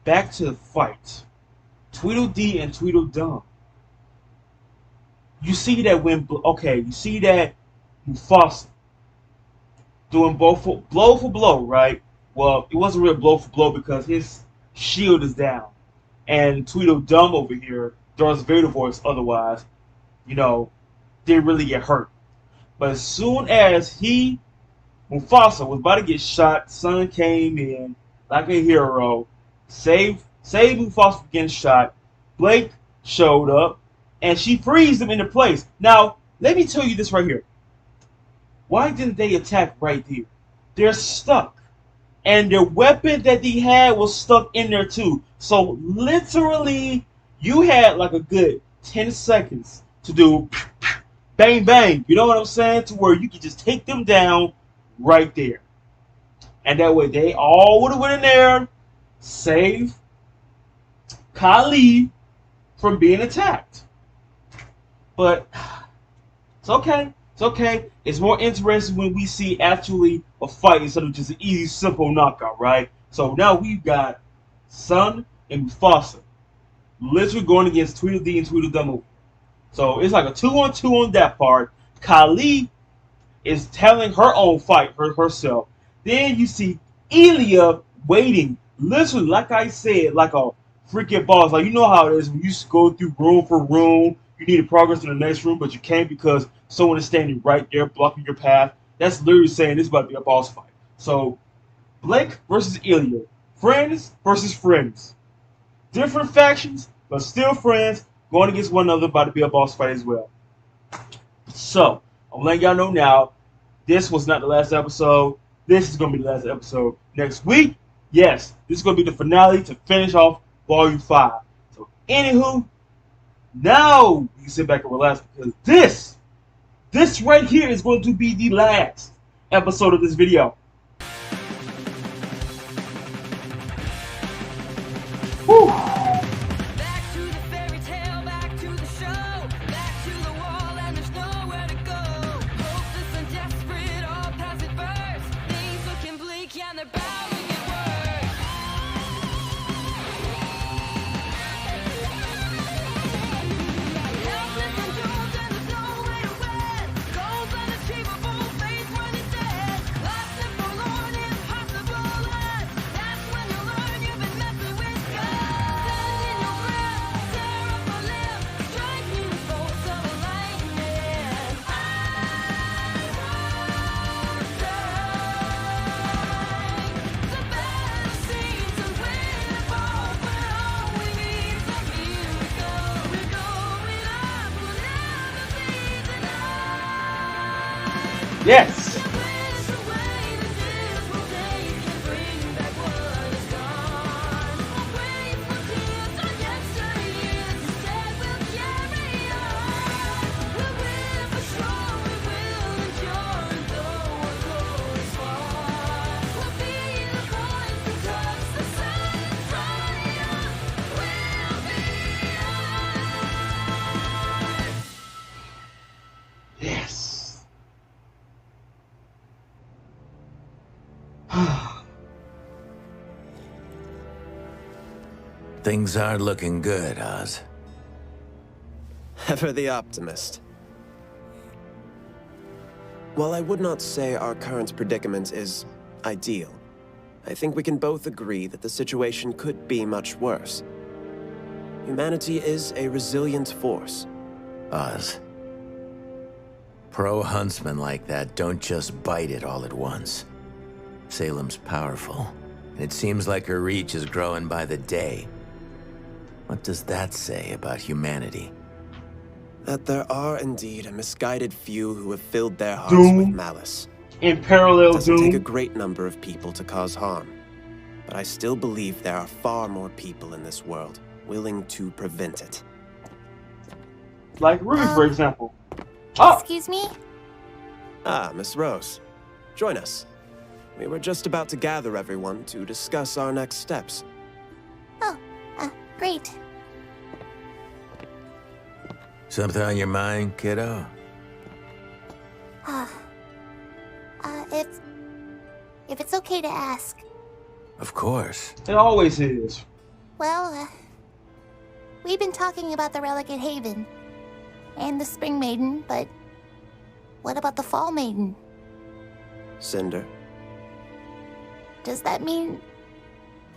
A: back to the fight. Tweedledee and Tweedledum. You see that you see that Mufasa doing both blow for blow, right? Well, it wasn't really blow for blow because his shield is down. And Tweedledum over here, Darth Vader voice otherwise, you know, didn't really get hurt. But as soon as Mufasa was about to get shot, Son came in like a hero, saved Mufasa from getting shot. Blake showed up, and she frees him into place. Now, let me tell you this right here. Why didn't they attack right there? They're stuck. And their weapon that they had was stuck in there too. So literally, you had like a good 10 seconds to do bang bang. You know what I'm saying? To where you could just take them down right there. And that way they all would have went in there, save Kali from being attacked. But it's okay. It's okay. It's more interesting when we see actually a fight instead of just an easy, simple knockout, right? So now we've got Son and Mufasa literally going against Tweedledee and Tweedledum. So it's like a 2-on-2 on that part. Kali is telling her own fight herself. Then you see Elia waiting, literally, like I said, like a freaking boss. Like, you know how it is when you go through room for room. You need to progress to the next room, but you can't because someone is standing right there blocking your path. That's literally saying this is about to be a boss fight. So, Blake versus Elia. Friends versus friends. Different factions, but still friends. Going against one another, about to be a boss fight as well. So, I'm letting y'all know now, this was not the last episode. This is going to be the last episode. Next week, yes, this is going to be the finale to finish off Volume 5. So, anywho, now you can sit back and relax because this right here is going to be the last episode of this video. Whew. Yes.
G: Things are looking good, Oz.
H: Ever the optimist. While I would not say our current predicament is ideal, I think we can both agree that the situation could be much worse. Humanity is a resilient force,
G: Oz. Pro huntsmen like that don't just bite it all at once. Salem's powerful, and it seems like her reach is growing by the day. What does that say about humanity?
H: That there are indeed a misguided few who have filled their hearts
A: Doom.
H: with malice.
A: In parallel,
H: It doesn't
A: Doom.
H: take a great number of people to cause harm, but I still believe there are far more people in this world willing to prevent it.
A: Like Ruby, for example. Oh!
T: Excuse me?
H: Ah, Miss Rose. Join us. We were just about to gather everyone to discuss our next steps.
T: Oh, great.
G: Something on your mind, kiddo?
T: If it's okay to ask.
G: Of course.
A: It always is.
T: Well, we've been talking about the Relic at Haven. And the Spring Maiden, but what about the Fall Maiden?
H: Cinder.
T: Does that mean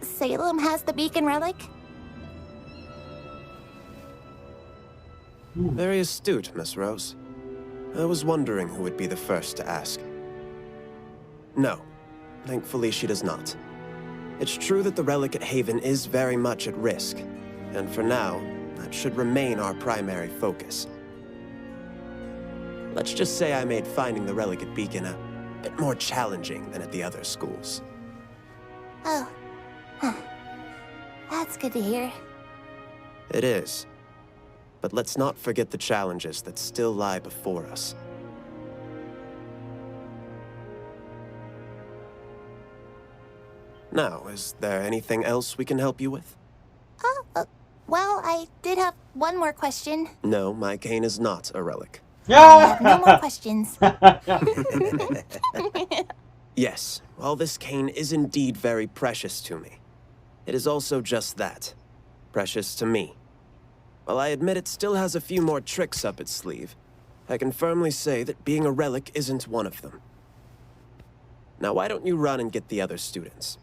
T: Salem has the Beacon Relic?
H: Very astute, Miss Rose. I was wondering who would be the first to ask. No, thankfully she does not. It's true that the Relic at Haven is very much at risk, and for now, that should remain our primary focus. Let's just say I made finding the Relic at Beacon a bit more challenging than at the other schools.
T: Oh, that's good to hear.
H: It is. But let's not forget the challenges that still lie before us. Now, is there anything else we can help you with?
T: Well, I did have one more question.
H: No, my cane is not a relic.
T: I have no more questions.
H: Yes, while this cane is indeed very precious to me, it is also just that. Precious to me. While I admit it still has a few more tricks up its sleeve, I can firmly say that being a relic isn't one of them. Now why don't you run and get the other students?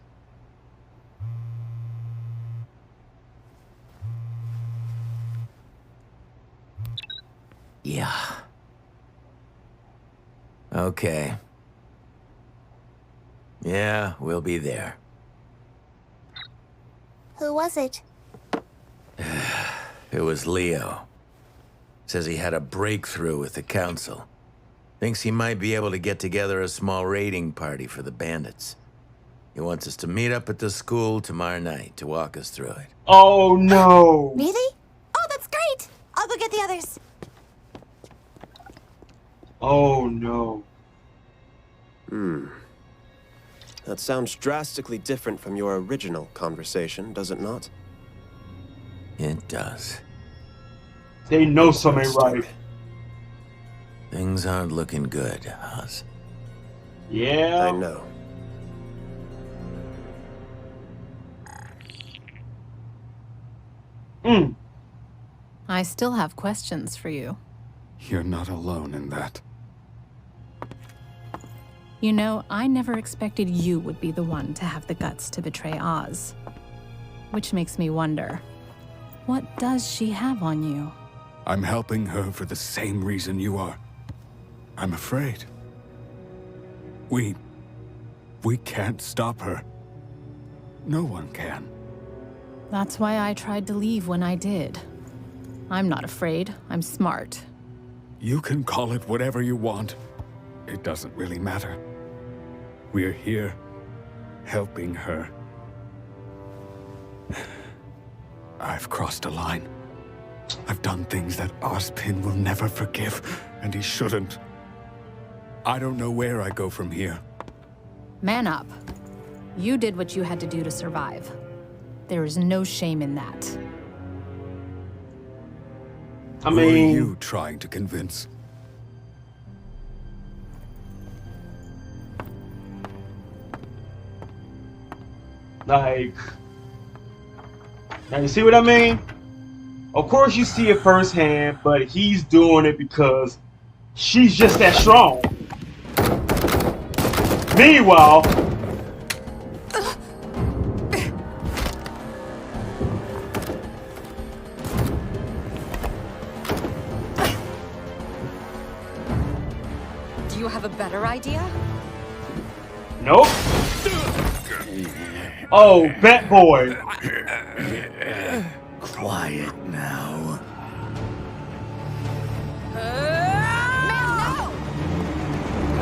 G: Yeah. Okay. Yeah, we'll be there.
T: Who was it?
G: It was Leo. Says he had a breakthrough with the council. Thinks he might be able to get together a small raiding party for the bandits. He wants us to meet up at the school tomorrow night to walk us through it.
A: Oh no!
T: Really? Oh, that's great! I'll go get the others.
A: Oh no.
H: That sounds drastically different from your original conversation, does it not?
G: It does.
A: They know something ain't right.
G: Things aren't looking good, Oz.
A: Yeah.
H: I know.
Q: I still have questions for you.
U: You're not alone in that.
Q: You know, I never expected you would be the one to have the guts to betray Oz. Which makes me wonder, what does she have on you?
U: I'm helping her for the same reason you are. I'm afraid. We can't stop her. No one can.
Q: That's why I tried to leave when I did. I'm not afraid. I'm smart.
U: You can call it whatever you want. It doesn't really matter. We're here, helping her. I've crossed a line. I've done things that Ozpin will never forgive, and he shouldn't. I don't know where I go from here.
Q: Man up. You did what you had to do to survive. There is no shame in that.
U: Who are you trying to convince?
A: Like, now you see what I mean? Of course you see it firsthand, but he's doing it because she's just that strong. Meanwhile,
L: you have a better idea?
A: Nope. Oh, Bat Boy.
K: Quiet now.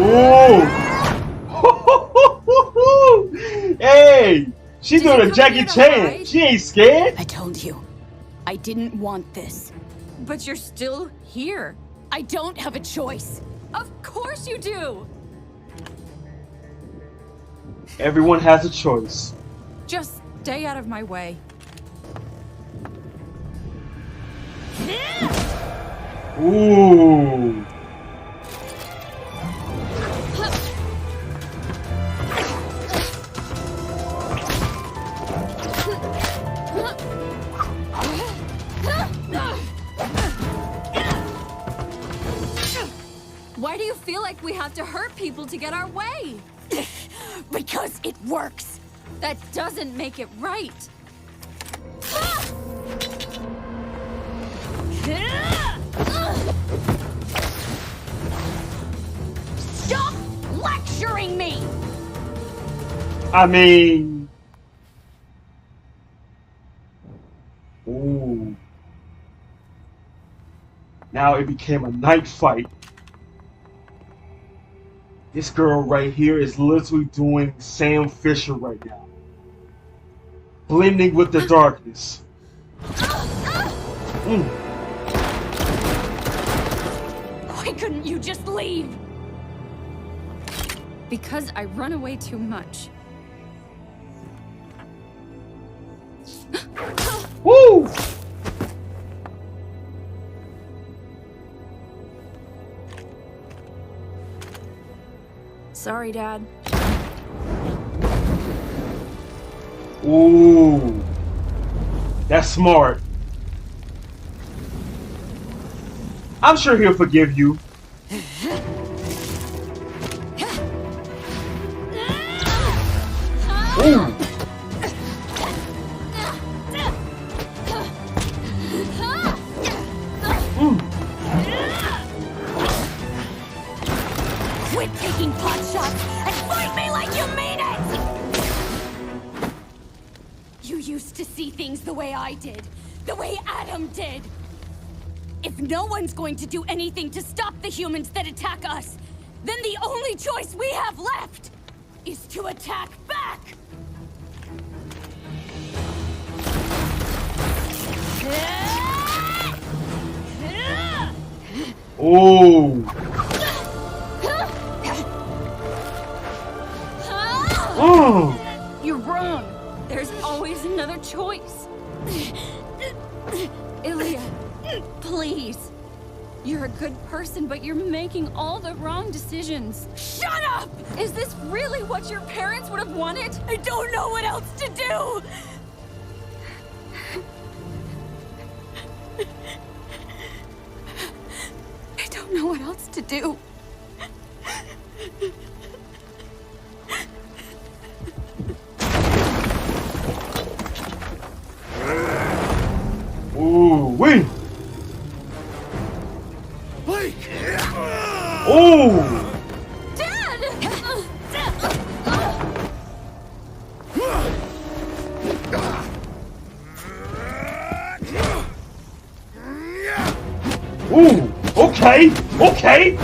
A: Ooh. Hey, she's doing a Jackie Chan. She ain't scared.
M: I told you, I didn't want this.
L: But you're still here.
M: I don't have a choice.
L: Of course you do.
A: Everyone has a choice.
I: Just stay out of my way.
A: Ooh.
L: Why do you feel like we have to hurt people to get our way?
M: Because it works.
L: That doesn't make it right.
M: Stop lecturing me!
A: I mean... Ooh. Now it became a night fight. This girl right here is literally doing Sam Fisher right now. Blending with the darkness.
M: Why couldn't you just leave?
L: Because I run away too much.
A: Woo!
L: Sorry, Dad.
A: Ooh. That's smart. I'm sure he'll forgive you. Ooh.
M: Quit taking pot shots and fight me like you mean it! You used to see things the way I did, the way Adam did. If no one's going to do anything to stop the humans that attack us, then the only choice we have left is to attack back!
A: Ooh.
L: You're wrong. There's always another choice. Ilya, please. You're a good person, but you're making all the wrong decisions.
M: Shut up!
L: Is this really what your parents would have wanted?
M: I don't know what else to do! I don't know what else to do.
A: Ooh, wait.
N: Blake!
A: Ooh.
L: Dad!
A: Ooh. Okay. Okay.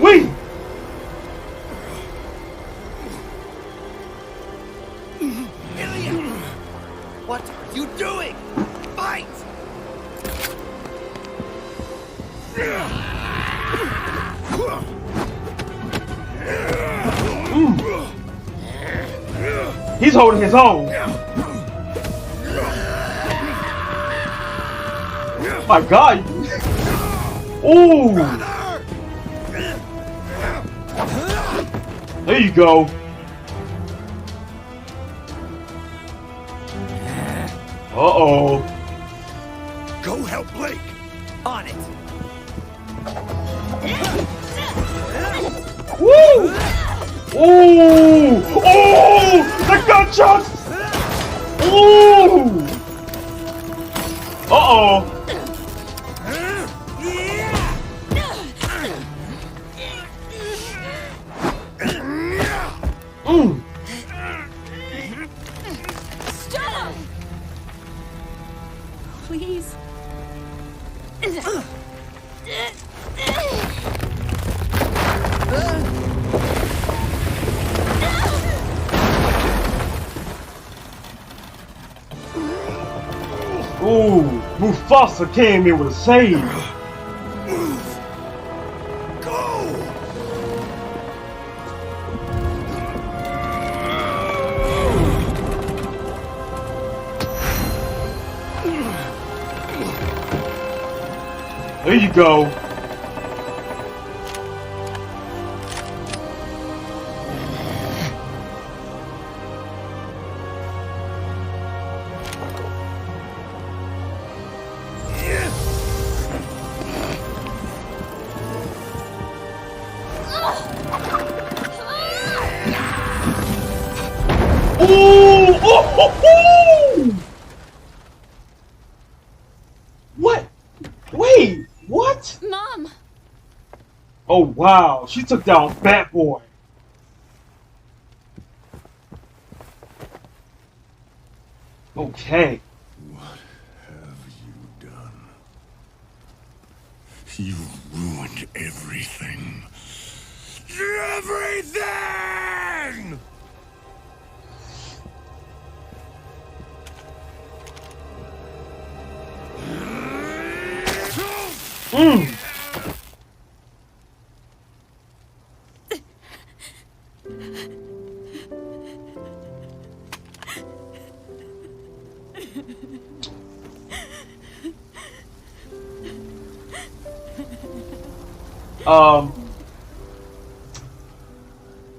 A: Wait.
K: What are you doing? Fight!
A: He's holding his own. My God. Ooh. There you go. Uh-oh.
N: Go help Blake.
K: On it.
A: Woo! Ooh! Oh! The gunshots! Ooh! Uh-oh.
P: please.
A: Ooh, Mufasa came in with a save. There you go. Ooh! Oh! What? Wait, what?
L: Mom!
A: Oh wow, she took down Fat Boy. Okay.
S: What have you done? You ruined everything. Everything!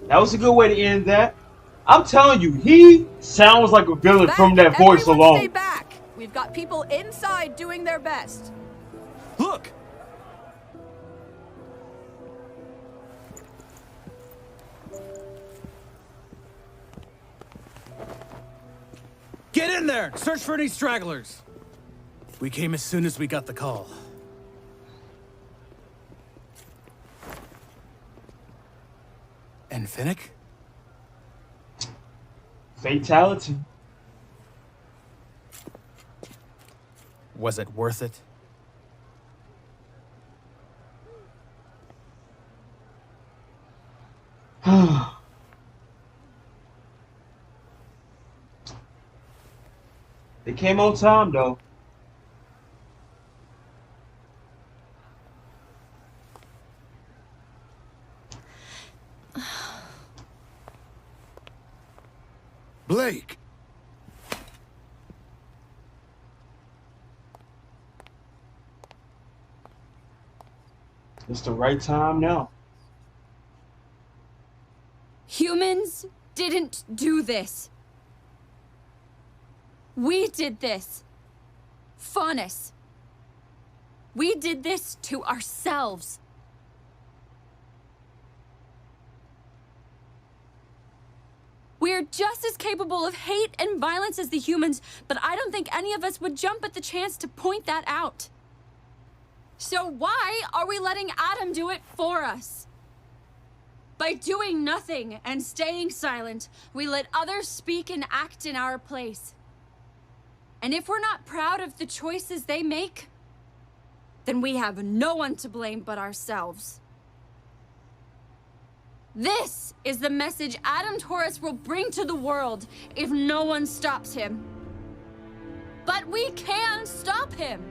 A: That was a good way to end that. I'm telling you, he sounds like a villain from that voice
I: Everyone
A: alone.
I: stay back. We've got people inside doing their best.
J: Look! Get in there! Search for any stragglers! We came as soon as we got the call. And Finnick?
A: Fatality.
J: Was it worth it?
A: They came on time though.
N: Blake!
A: It's the right time now.
L: Humans didn't do this. We did this. Faunus. We did this to ourselves. We're just as capable of hate and violence as the humans, but I don't think any of us would jump at the chance to point that out. So why are we letting Adam do it for us? By doing nothing and staying silent, we let others speak and act in our place. And if we're not proud of the choices they make, then we have no one to blame but ourselves. This is the message Adam Taurus will bring to the world if no one stops him. But we can stop him.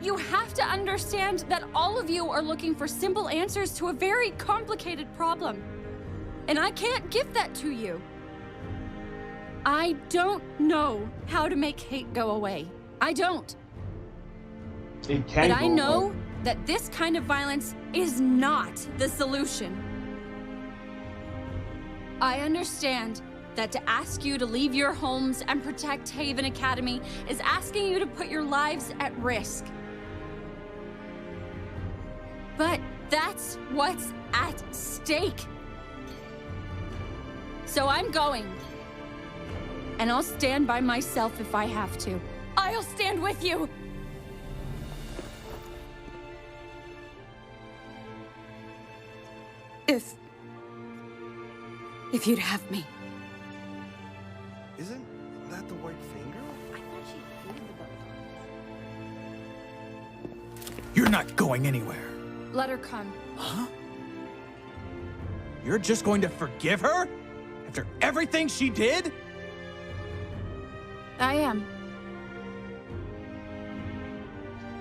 L: You have to understand that all of you are looking for simple answers to a very complicated problem. And I can't give that to you. I don't know how to make hate go away. I don't.
A: It can
L: But I
A: go
L: know
A: away.
L: that this kind of violence is not the solution. I understand that to ask you to leave your homes and protect Haven Academy is asking you to put your lives at risk. But that's what's at stake. So I'm going. And I'll stand by myself if I have to. I'll stand with you!
P: If you'd have me.
E: Isn't that the white finger?
D: I thought she hated the boat.
K: You're not going anywhere.
L: Let her come.
K: Huh? You're just going to forgive her? After everything she did?
L: I am.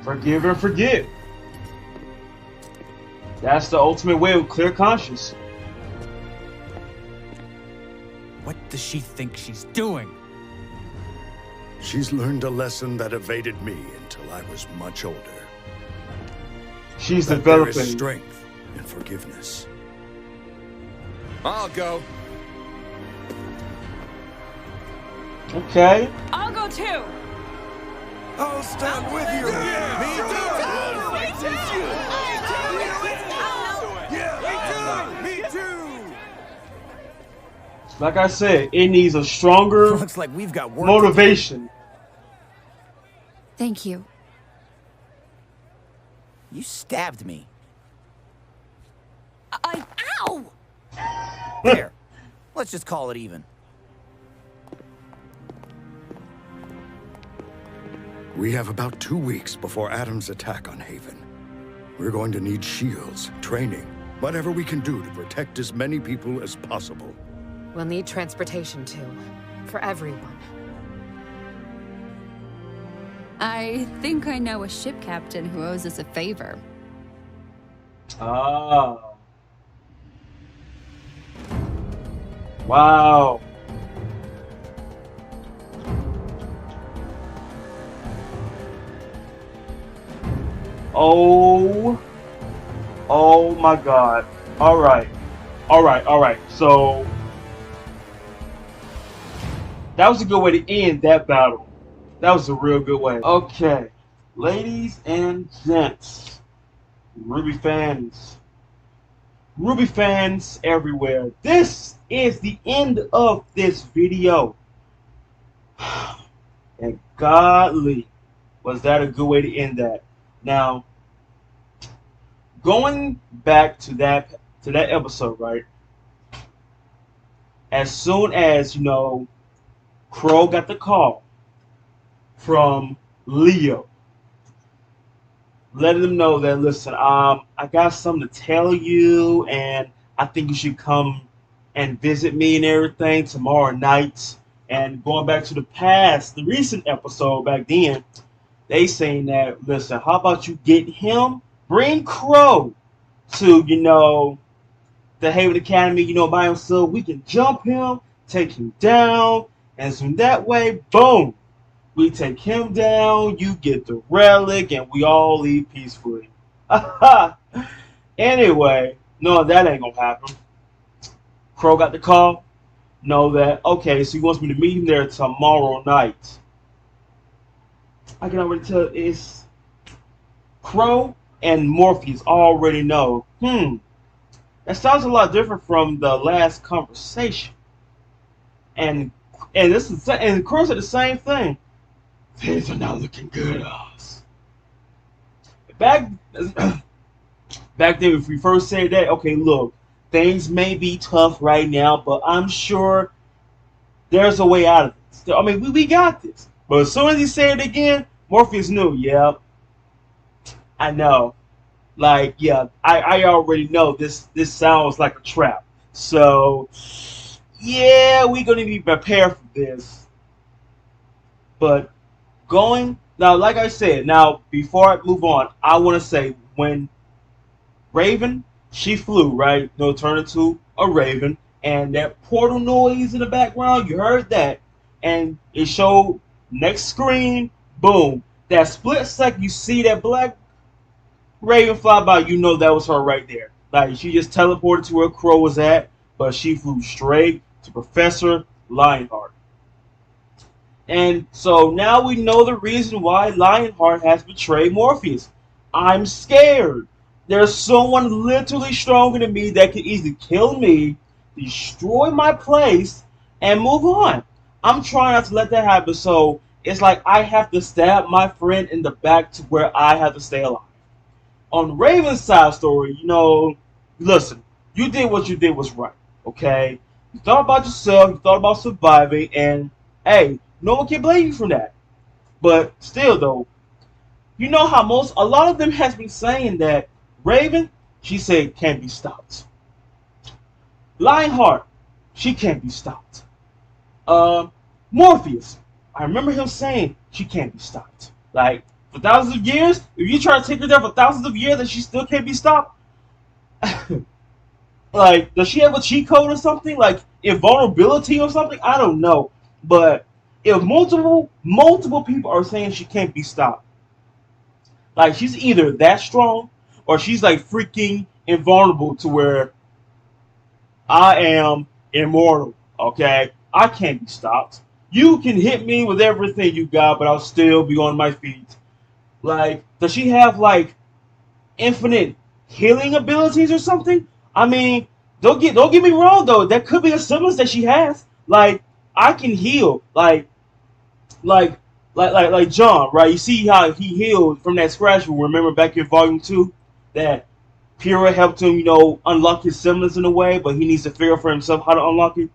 A: Forgive and forget. That's the ultimate way of clear conscience.
K: What does she think she's doing?
N: She's learned a lesson that evaded me until I was much older.
A: She's
N: That there
A: developing
N: is strength in forgiveness.
S: I'll go.
A: Okay.
L: I'll go too.
S: I'll stand with you.
K: Me too.
A: Like I said, it needs a stronger
K: Looks like we've got work
A: motivation.
L: Thank you.
K: You stabbed me.
L: Ow!
K: Here, let's just call it even.
N: We have about 2 weeks before Adam's attack on Haven. We're going to need shields, training, whatever we can do to protect as many people as possible.
F: We'll need transportation too, for everyone.
L: I think I know a ship captain who owes us a favor.
A: Ah. Wow. Oh my God. All right. So that was a good way to end that battle. That was a real good way. Okay, ladies and gents, RWBY fans everywhere. This is the end of this video. And godly, was that a good way to end that? Now, going back to that episode, right? As soon as, you know, Crow got the call from Leo, letting them know that, listen, I got something to tell you, and I think you should come and visit me and everything tomorrow night. And going back to the past, the recent episode back then, they saying that, listen, how about you get him, bring Crow to, you know, the Haven Academy, you know, by himself. We can jump him, take him down, and so that way, boom, we take him down, you get the relic, and we all leave peacefully. Anyway, no, that ain't gonna happen. Crow got the call. Know that, okay, so he wants me to meet him there tomorrow night. I can already tell it's Crow and Morpheus already know. That sounds a lot different from the last conversation. And this is, and Crow said the same thing. Things are not looking good, us. Back then, if we first said that, okay, look, things may be tough right now, but I'm sure there's a way out of this. I mean, we got this. But as soon as he said it again, Morpheus knew, yeah, I know. Like, yeah, I already know this sounds like a trap. So, yeah, we're going to be prepared for this. But going, now, like I said, now, before I move on, I want to say, when Raven, she flew, right? No, turned into a raven. And that portal noise in the background, you heard that. And it showed next screen, boom. That split second you see that black raven fly by, you know that was her right there. Like, she just teleported to where Crow was at, but she flew straight to Professor Lionheart. And so now we know the reason why Lionheart has betrayed Morpheus. I'm scared. There's someone literally stronger than me that could easily kill me, destroy my place, and move on. I'm trying not to let that happen, so it's like I have to stab my friend in the back to where I have to stay alive. On Raven's side story, you know, listen, you did what you did was right, okay? You thought about yourself, you thought about surviving, and hey, no one can blame you for that. But still, though, you know how a lot of them has been saying that Raven, she said, can't be stopped. Lionheart, she can't be stopped. Morpheus, I remember him saying she can't be stopped. Like, for thousands of years, if you try to take her down for thousands of years and she still can't be stopped, like, does she have a cheat code or something? Like, invulnerability or something? I don't know. But if multiple people are saying she can't be stopped, like, she's either that strong or she's like freaking invulnerable to where I am immortal, okay? I can't be stopped. You can hit me with everything you got, but I'll still be on my feet. Like, does she have, like, infinite healing abilities or something? I mean, don't get me wrong, though. That could be a semblance that she has. Like, I can heal. Like John, right? You see how he healed from that scratch wound. Remember back in Volume 2? That Pyrrha helped him, unlock his semblance in a way, but he needs to figure out for himself how to unlock it.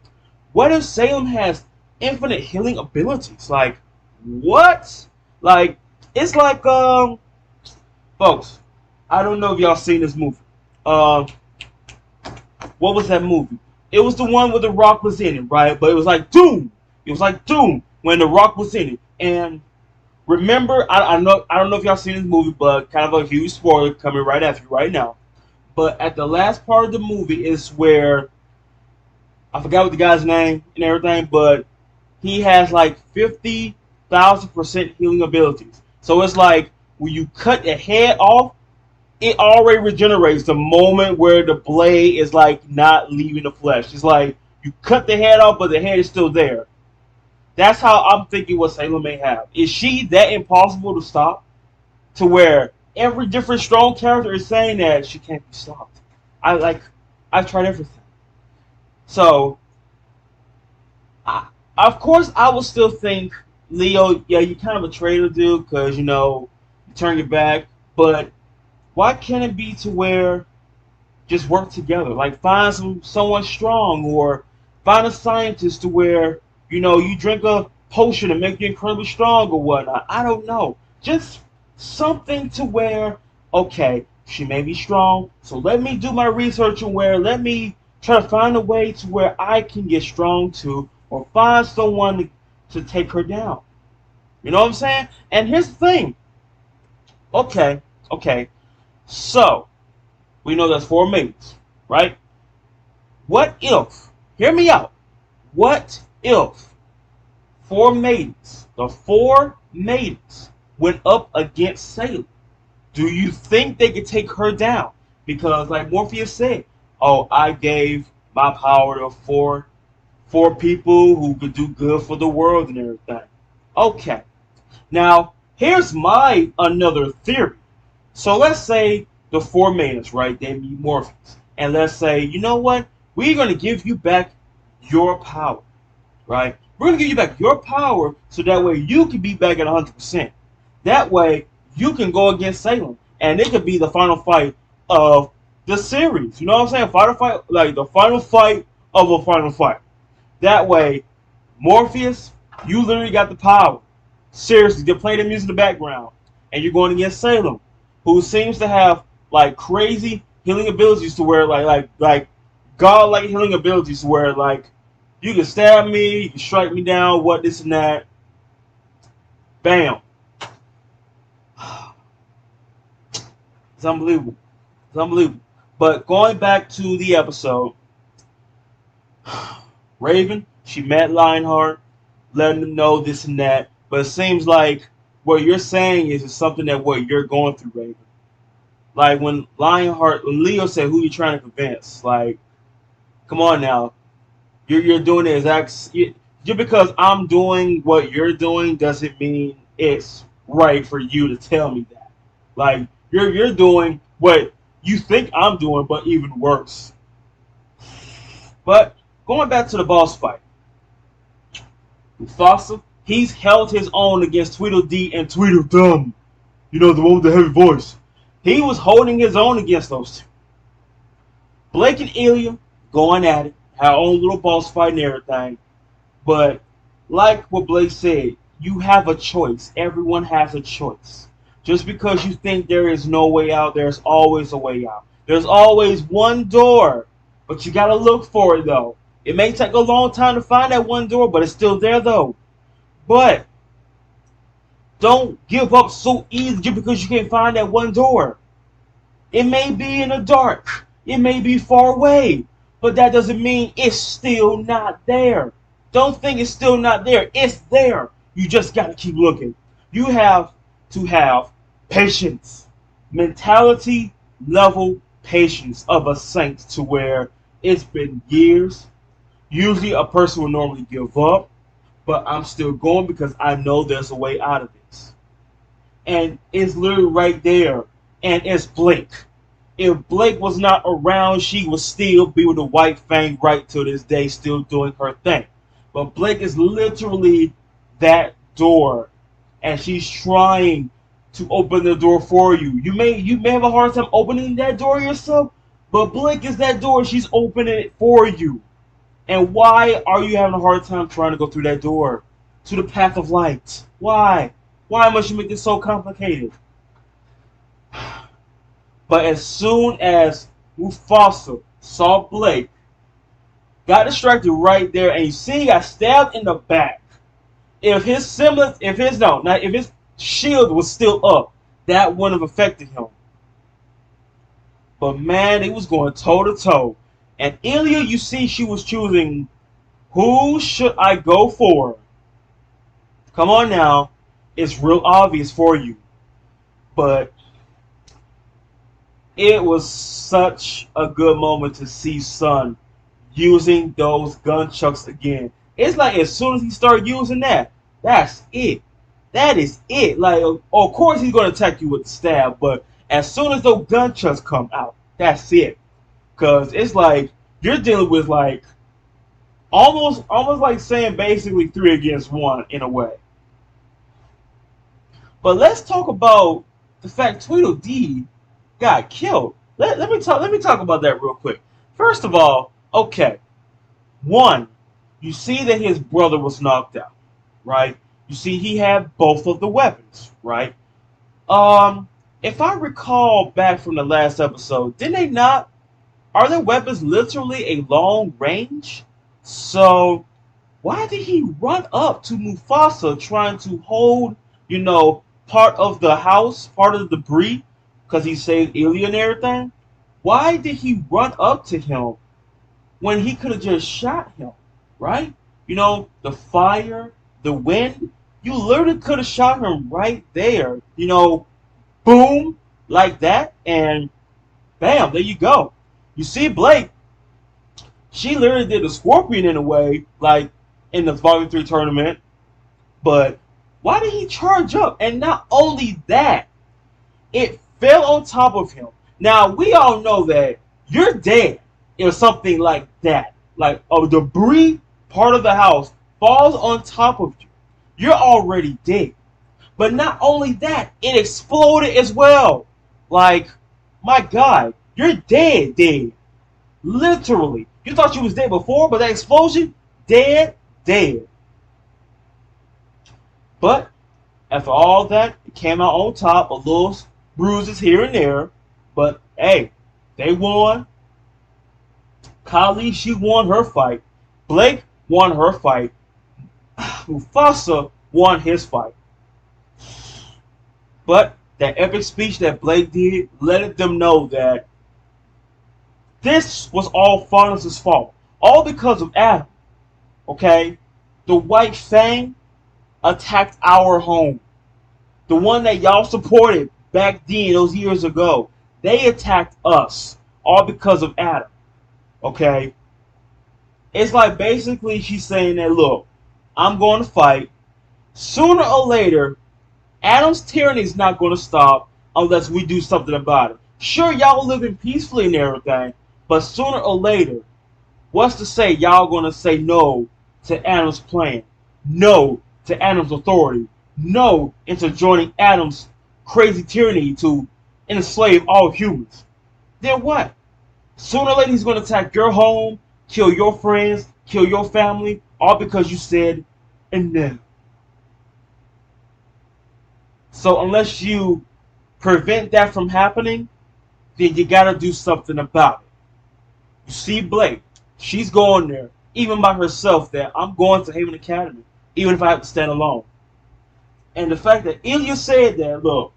A: What if Salem has infinite healing abilities? Like, what? Like, it's like, folks, I don't know if y'all seen this movie. What was that movie? It was the one where The Rock was in it, right? But it was like Doom. It was like Doom when The Rock was in it. And remember, I don't know if y'all seen this movie, but kind of a huge spoiler coming right after you right now. But at the last part of the movie is where, I forgot what the guy's name and everything, but he has like 50,000% healing abilities. So it's like when you cut the head off, it already regenerates the moment where the blade is like not leaving the flesh. It's like you cut the head off, but the head is still there. That's how I'm thinking what Salem may have. Is she that impossible to stop? To where every different strong character is saying that she can't be stopped. I've tried everything. So, of course, I will still think, Leo, yeah, you're kind of a traitor, dude, because, you turn your back. But why can't it be to where just work together? Like, find someone strong, or find a scientist to where, you drink a potion and make you incredibly strong or whatnot. I don't know. Just something to where, okay, she may be strong, so let me do my research and where, let me try to find a way to where I can get strong too, or find someone to take her down. You know what I'm saying? And here's the thing. Okay. So, we know that's 4 maidens, right? What if, hear me out, what if 4 maidens, the 4 maidens, went up against Salem? Do you think they could take her down? Because like Morpheus said, oh, I gave my power to four people who could do good for the world and everything. Okay. Now, here's my another theory. So let's say the 4 maidens, right? They meet Morpheus. And let's say, you know what? We're going to give you back your power, right? We're going to give you back your power so that way you can be back at 100%. That way, you can go against Salem. And it could be the final fight of the series. You know what I'm saying? Final fight, like the final fight of a final fight. That way, Morpheus, you literally got the power. Seriously, they're playing the music in the background. And you're going against Salem, who seems to have like crazy healing abilities to where like godlike healing abilities to where like you can stab me, you can strike me down, what, this and that. Bam. It's unbelievable. It's unbelievable. But going back to the episode, Raven, she met Lionheart, letting them know this and that. But it seems like what you're saying is something that what you're going through, Raven. Like when Leo said, who you trying to convince? Like, come on now. You're doing the exact... Just because I'm doing what you're doing doesn't mean it's right for you to tell me that. Like, you're doing what you think I'm doing, but even worse. But going back to the boss fight, Mufasa, he's held his own against Tweedledee and Tweedledum. You know, the one with the heavy voice. He was holding his own against those two. Blake and Ilya going at it, had our own little boss fight and everything. But like what Blake said, you have a choice. Everyone has a choice. Just because you think there is no way out, there's always a way out. There's always one door, but you gotta look for it though. It may take a long time to find that one door, but it's still there though. But don't give up so easy just because you can't find that one door. It may be in the dark. It may be far away. But that doesn't mean it's still not there. Don't think it's still not there. It's there. You just got to keep looking. You have to have patience. Mentality level patience of a saint to where it's been years. Usually a person will normally give up. But I'm still going because I know there's a way out of this. And it's literally right there. And it's Blake. If Blake was not around, she would still be with the White Fang right to this day, still doing her thing. But Blake is literally that door. And she's trying to open the door for you. You may have a hard time opening that door yourself, but Blake is that door. She's opening it for you. And why are you having a hard time trying to go through that door? To the path of light. Why? Why must you make this so complicated? But as soon as Mufasa saw Blake, got distracted right there, and you see he got stabbed in the back. If his shield was still up, that wouldn't have affected him. But man, he was going toe to toe. And Ilya, you see, she was choosing, who should I go for? Come on now, it's real obvious for you. But it was such a good moment to see Sun using those gunchucks again. It's like as soon as he started using that, that's it. That is it. Like, of course he's going to attack you with the stab, but as soon as those gunchucks come out, that's it. Because it's like you're dealing with like almost like saying basically 3 against 1 in a way. But let's talk about the fact Tweedledee got killed. Let me talk about that real quick. First of all, okay. One, you see that his brother was knocked out, right? You see he had both of the weapons, right? If I recall back from the last episode, didn't they not? Are their weapons literally a long range? So why did he run up to Mufasa trying to hold, part of the house, part of the debris, because he saved Ilya and everything? Why did he run up to him when he could have just shot him, right? The fire, the wind, you literally could have shot him right there, boom, like that, and bam, there you go. You see Blake, she literally did the Scorpion in a way, like in the Volume 3 tournament, but why did he charge up? And not only that, it fell on top of him. Now, we all know that you're dead if something like that, like a debris part of the house falls on top of you. You're already dead. But not only that, it exploded as well. Like, my God, you're dead. Literally. You thought you was dead before, but that explosion, dead. But after all that, it came out on top, a little bruises here and there. But hey, they won. Kali, she won her fight. Blake won her fight. Mufasa won his fight. But that epic speech that Blake did let them know that this was all Faunus' fault. All because of Adam. Okay? The White Fang attacked our home. The one that y'all supported back then, those years ago. They attacked us. All because of Adam. Okay? It's like basically she's saying that, look, I'm going to fight. Sooner or later, Adam's tyranny is not going to stop unless we do something about it. Sure, y'all living peacefully and everything, but sooner or later, what's to say y'all going to say no to Adam's plan? No to Adam's authority? No into joining Adam's crazy tyranny to enslave all humans? Then what? Sooner or later, he's going to attack your home, kill your friends, kill your family, all because you said enough. So unless you prevent that from happening, then you gotta do something about it. You see Blake, she's going there, even by herself, that I'm going to Haven Academy, even if I have to stand alone. And the fact that Ilya said that, look,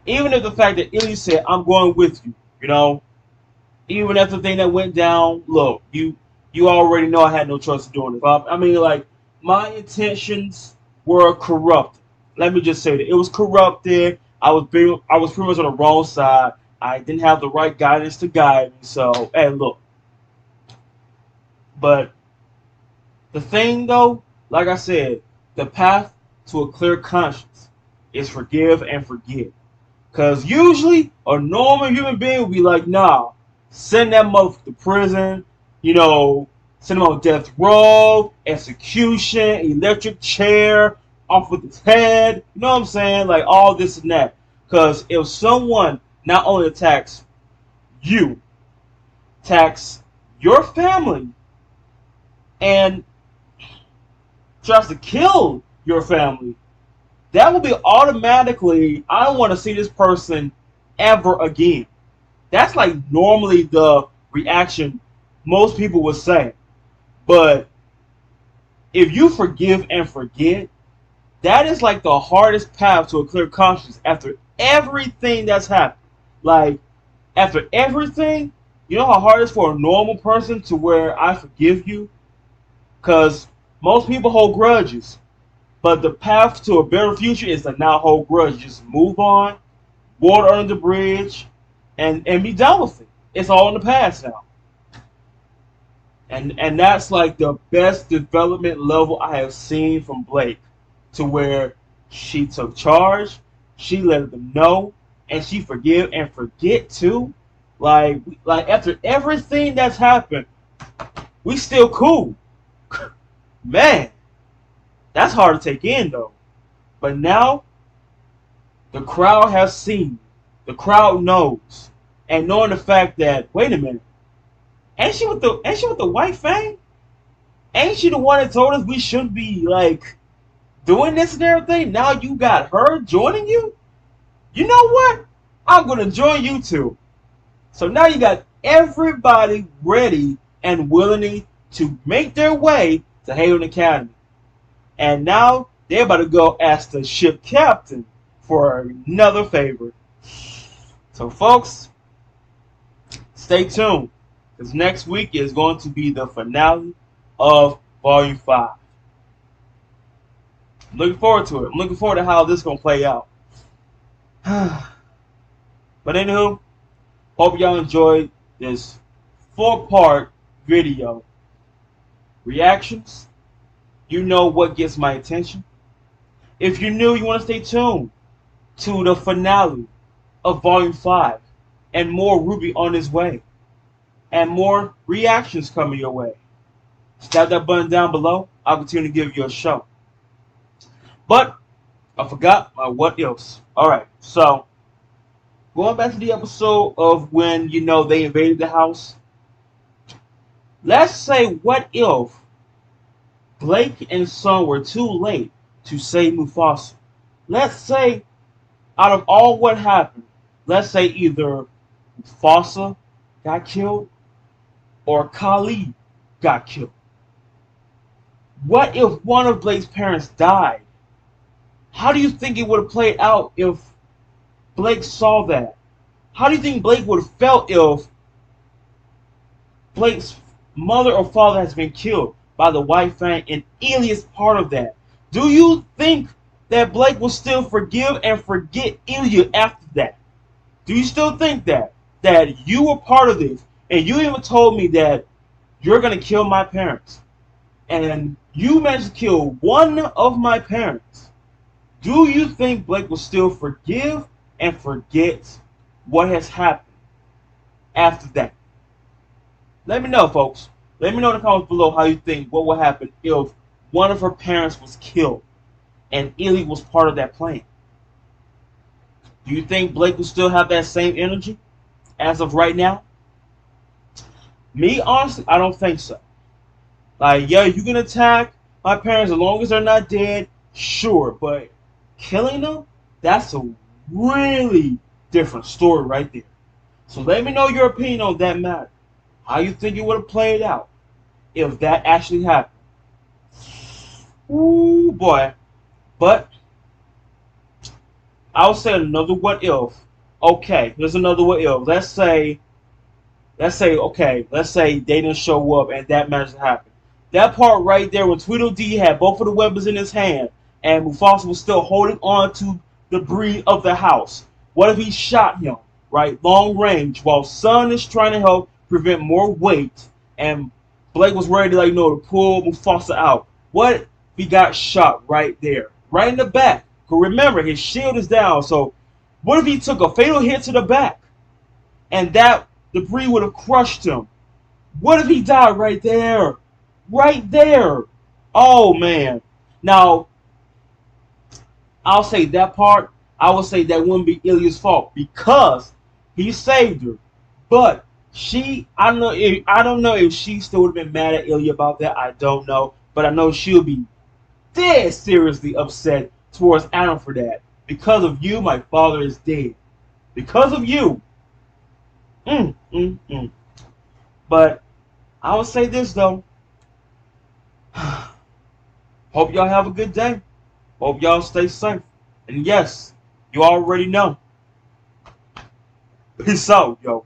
A: even if the fact that Ilya said, I'm going with you, you know, even after the thing that went down, look, you already know I had no choice of doing it. I mean, like, my intentions were corrupt. Let me just say that it was corrupted. I was pretty much on the wrong side. I didn't have the right guidance to guide me. So, hey, look. But the thing, though, like I said, the path to a clear conscience is forgive and forget. Because usually a normal human being would be like, nah, send that motherfucker to prison, you know, send him on death row, execution, electric chair, off with his head, you know what I'm saying? Like all this and that. Because if someone not only attacks you, attacks your family, and tries to kill your family, that will be automatically, I don't want to see this person ever again. That's like normally the reaction most people would say. But if you forgive and forget, that is like the hardest path to a clear conscience after everything that's happened. Like, after everything, you know how hard it is for a normal person to where I forgive you? Because most people hold grudges. But the path to a better future is to not hold grudges. Just move on, water under the bridge, and be done with it. It's all in the past now. And that's like the best development level I have seen from Blake. To where she took charge, she let them know, and she forgive and forget too. Like after everything that's happened, we still cool. Man, that's hard to take in though. But now, the crowd has seen. The crowd knows. And knowing the fact that, wait a minute, ain't she with the white fang? Ain't she the one that told us we shouldn't be like doing this and everything? Now you got her joining you? You know what? I'm gonna join you too. So now you got everybody ready and willing to make their way to Haven Academy. And now they're about to go ask the ship captain for another favor. So folks, stay tuned, because next week is going to be the finale of Volume 5. I'm looking forward to it. I'm looking forward to how this is going to play out. But anywho, hope y'all enjoyed this 4-part video. Reactions, you know what gets my attention. If you're new, you want to stay tuned to the finale of Volume 5 and more RWBY on his way. And more reactions coming your way. Stab that button down below. I'll continue to give you a show. But I forgot my what ifs. Alright, so going back to the episode of when, you know, they invaded the house. Let's say, what if Blake and Son were too late to save Mufasa? Let's say, out of all what happened, let's say either Mufasa got killed or Khalid got killed. What if one of Blake's parents died? How do you think it would have played out if Blake saw that? How do you think Blake would have felt if Blake's mother or father has been killed by the White Fang and Ilya's part of that? Do you think that Blake will still forgive and forget Ilya after that? Do you still think that? That you were part of this, and you even told me that you're going to kill my parents, and you managed to kill one of my parents. Do you think Blake will still forgive and forget what has happened after that? Let me know, folks. Let me know in the comments below how you think what would happen if one of her parents was killed and Ilya was part of that plan. Do you think Blake will still have that same energy as of right now? Me, honestly, I don't think so. Like, yeah, you can attack my parents as long as they're not dead. sure, but killing them, that's a really different story right there. So let me know your opinion on that matter. How you think it would have played out if that actually happened. Ooh, boy. But I'll say another what if. Okay, here's another what if. Let's say they didn't show up and that match happened. That part right there when Tweedledee had both of the weapons in his hand and Mufasa was still holding on to the debris of the house. What if he shot him, right, long range, while Sun is trying to help prevent more weight and Blake was ready to, to pull Mufasa out? What if he got shot right there, right in the back? Because remember, his shield is down, so what if he took a fatal hit to the back and that debris would have crushed him? What if he died right there? Right there. Oh, man. Now, I'll say that part, I would say that wouldn't be Ilya's fault because he saved her. But I don't know if she still would have been mad at Ilya about that. I don't know. But I know she'll be dead seriously upset towards Adam for that. Because of you, my father is dead. Because of you. But I would say this though. Hope y'all have a good day. Hope y'all stay safe. And yes, you already know. Peace out, yo.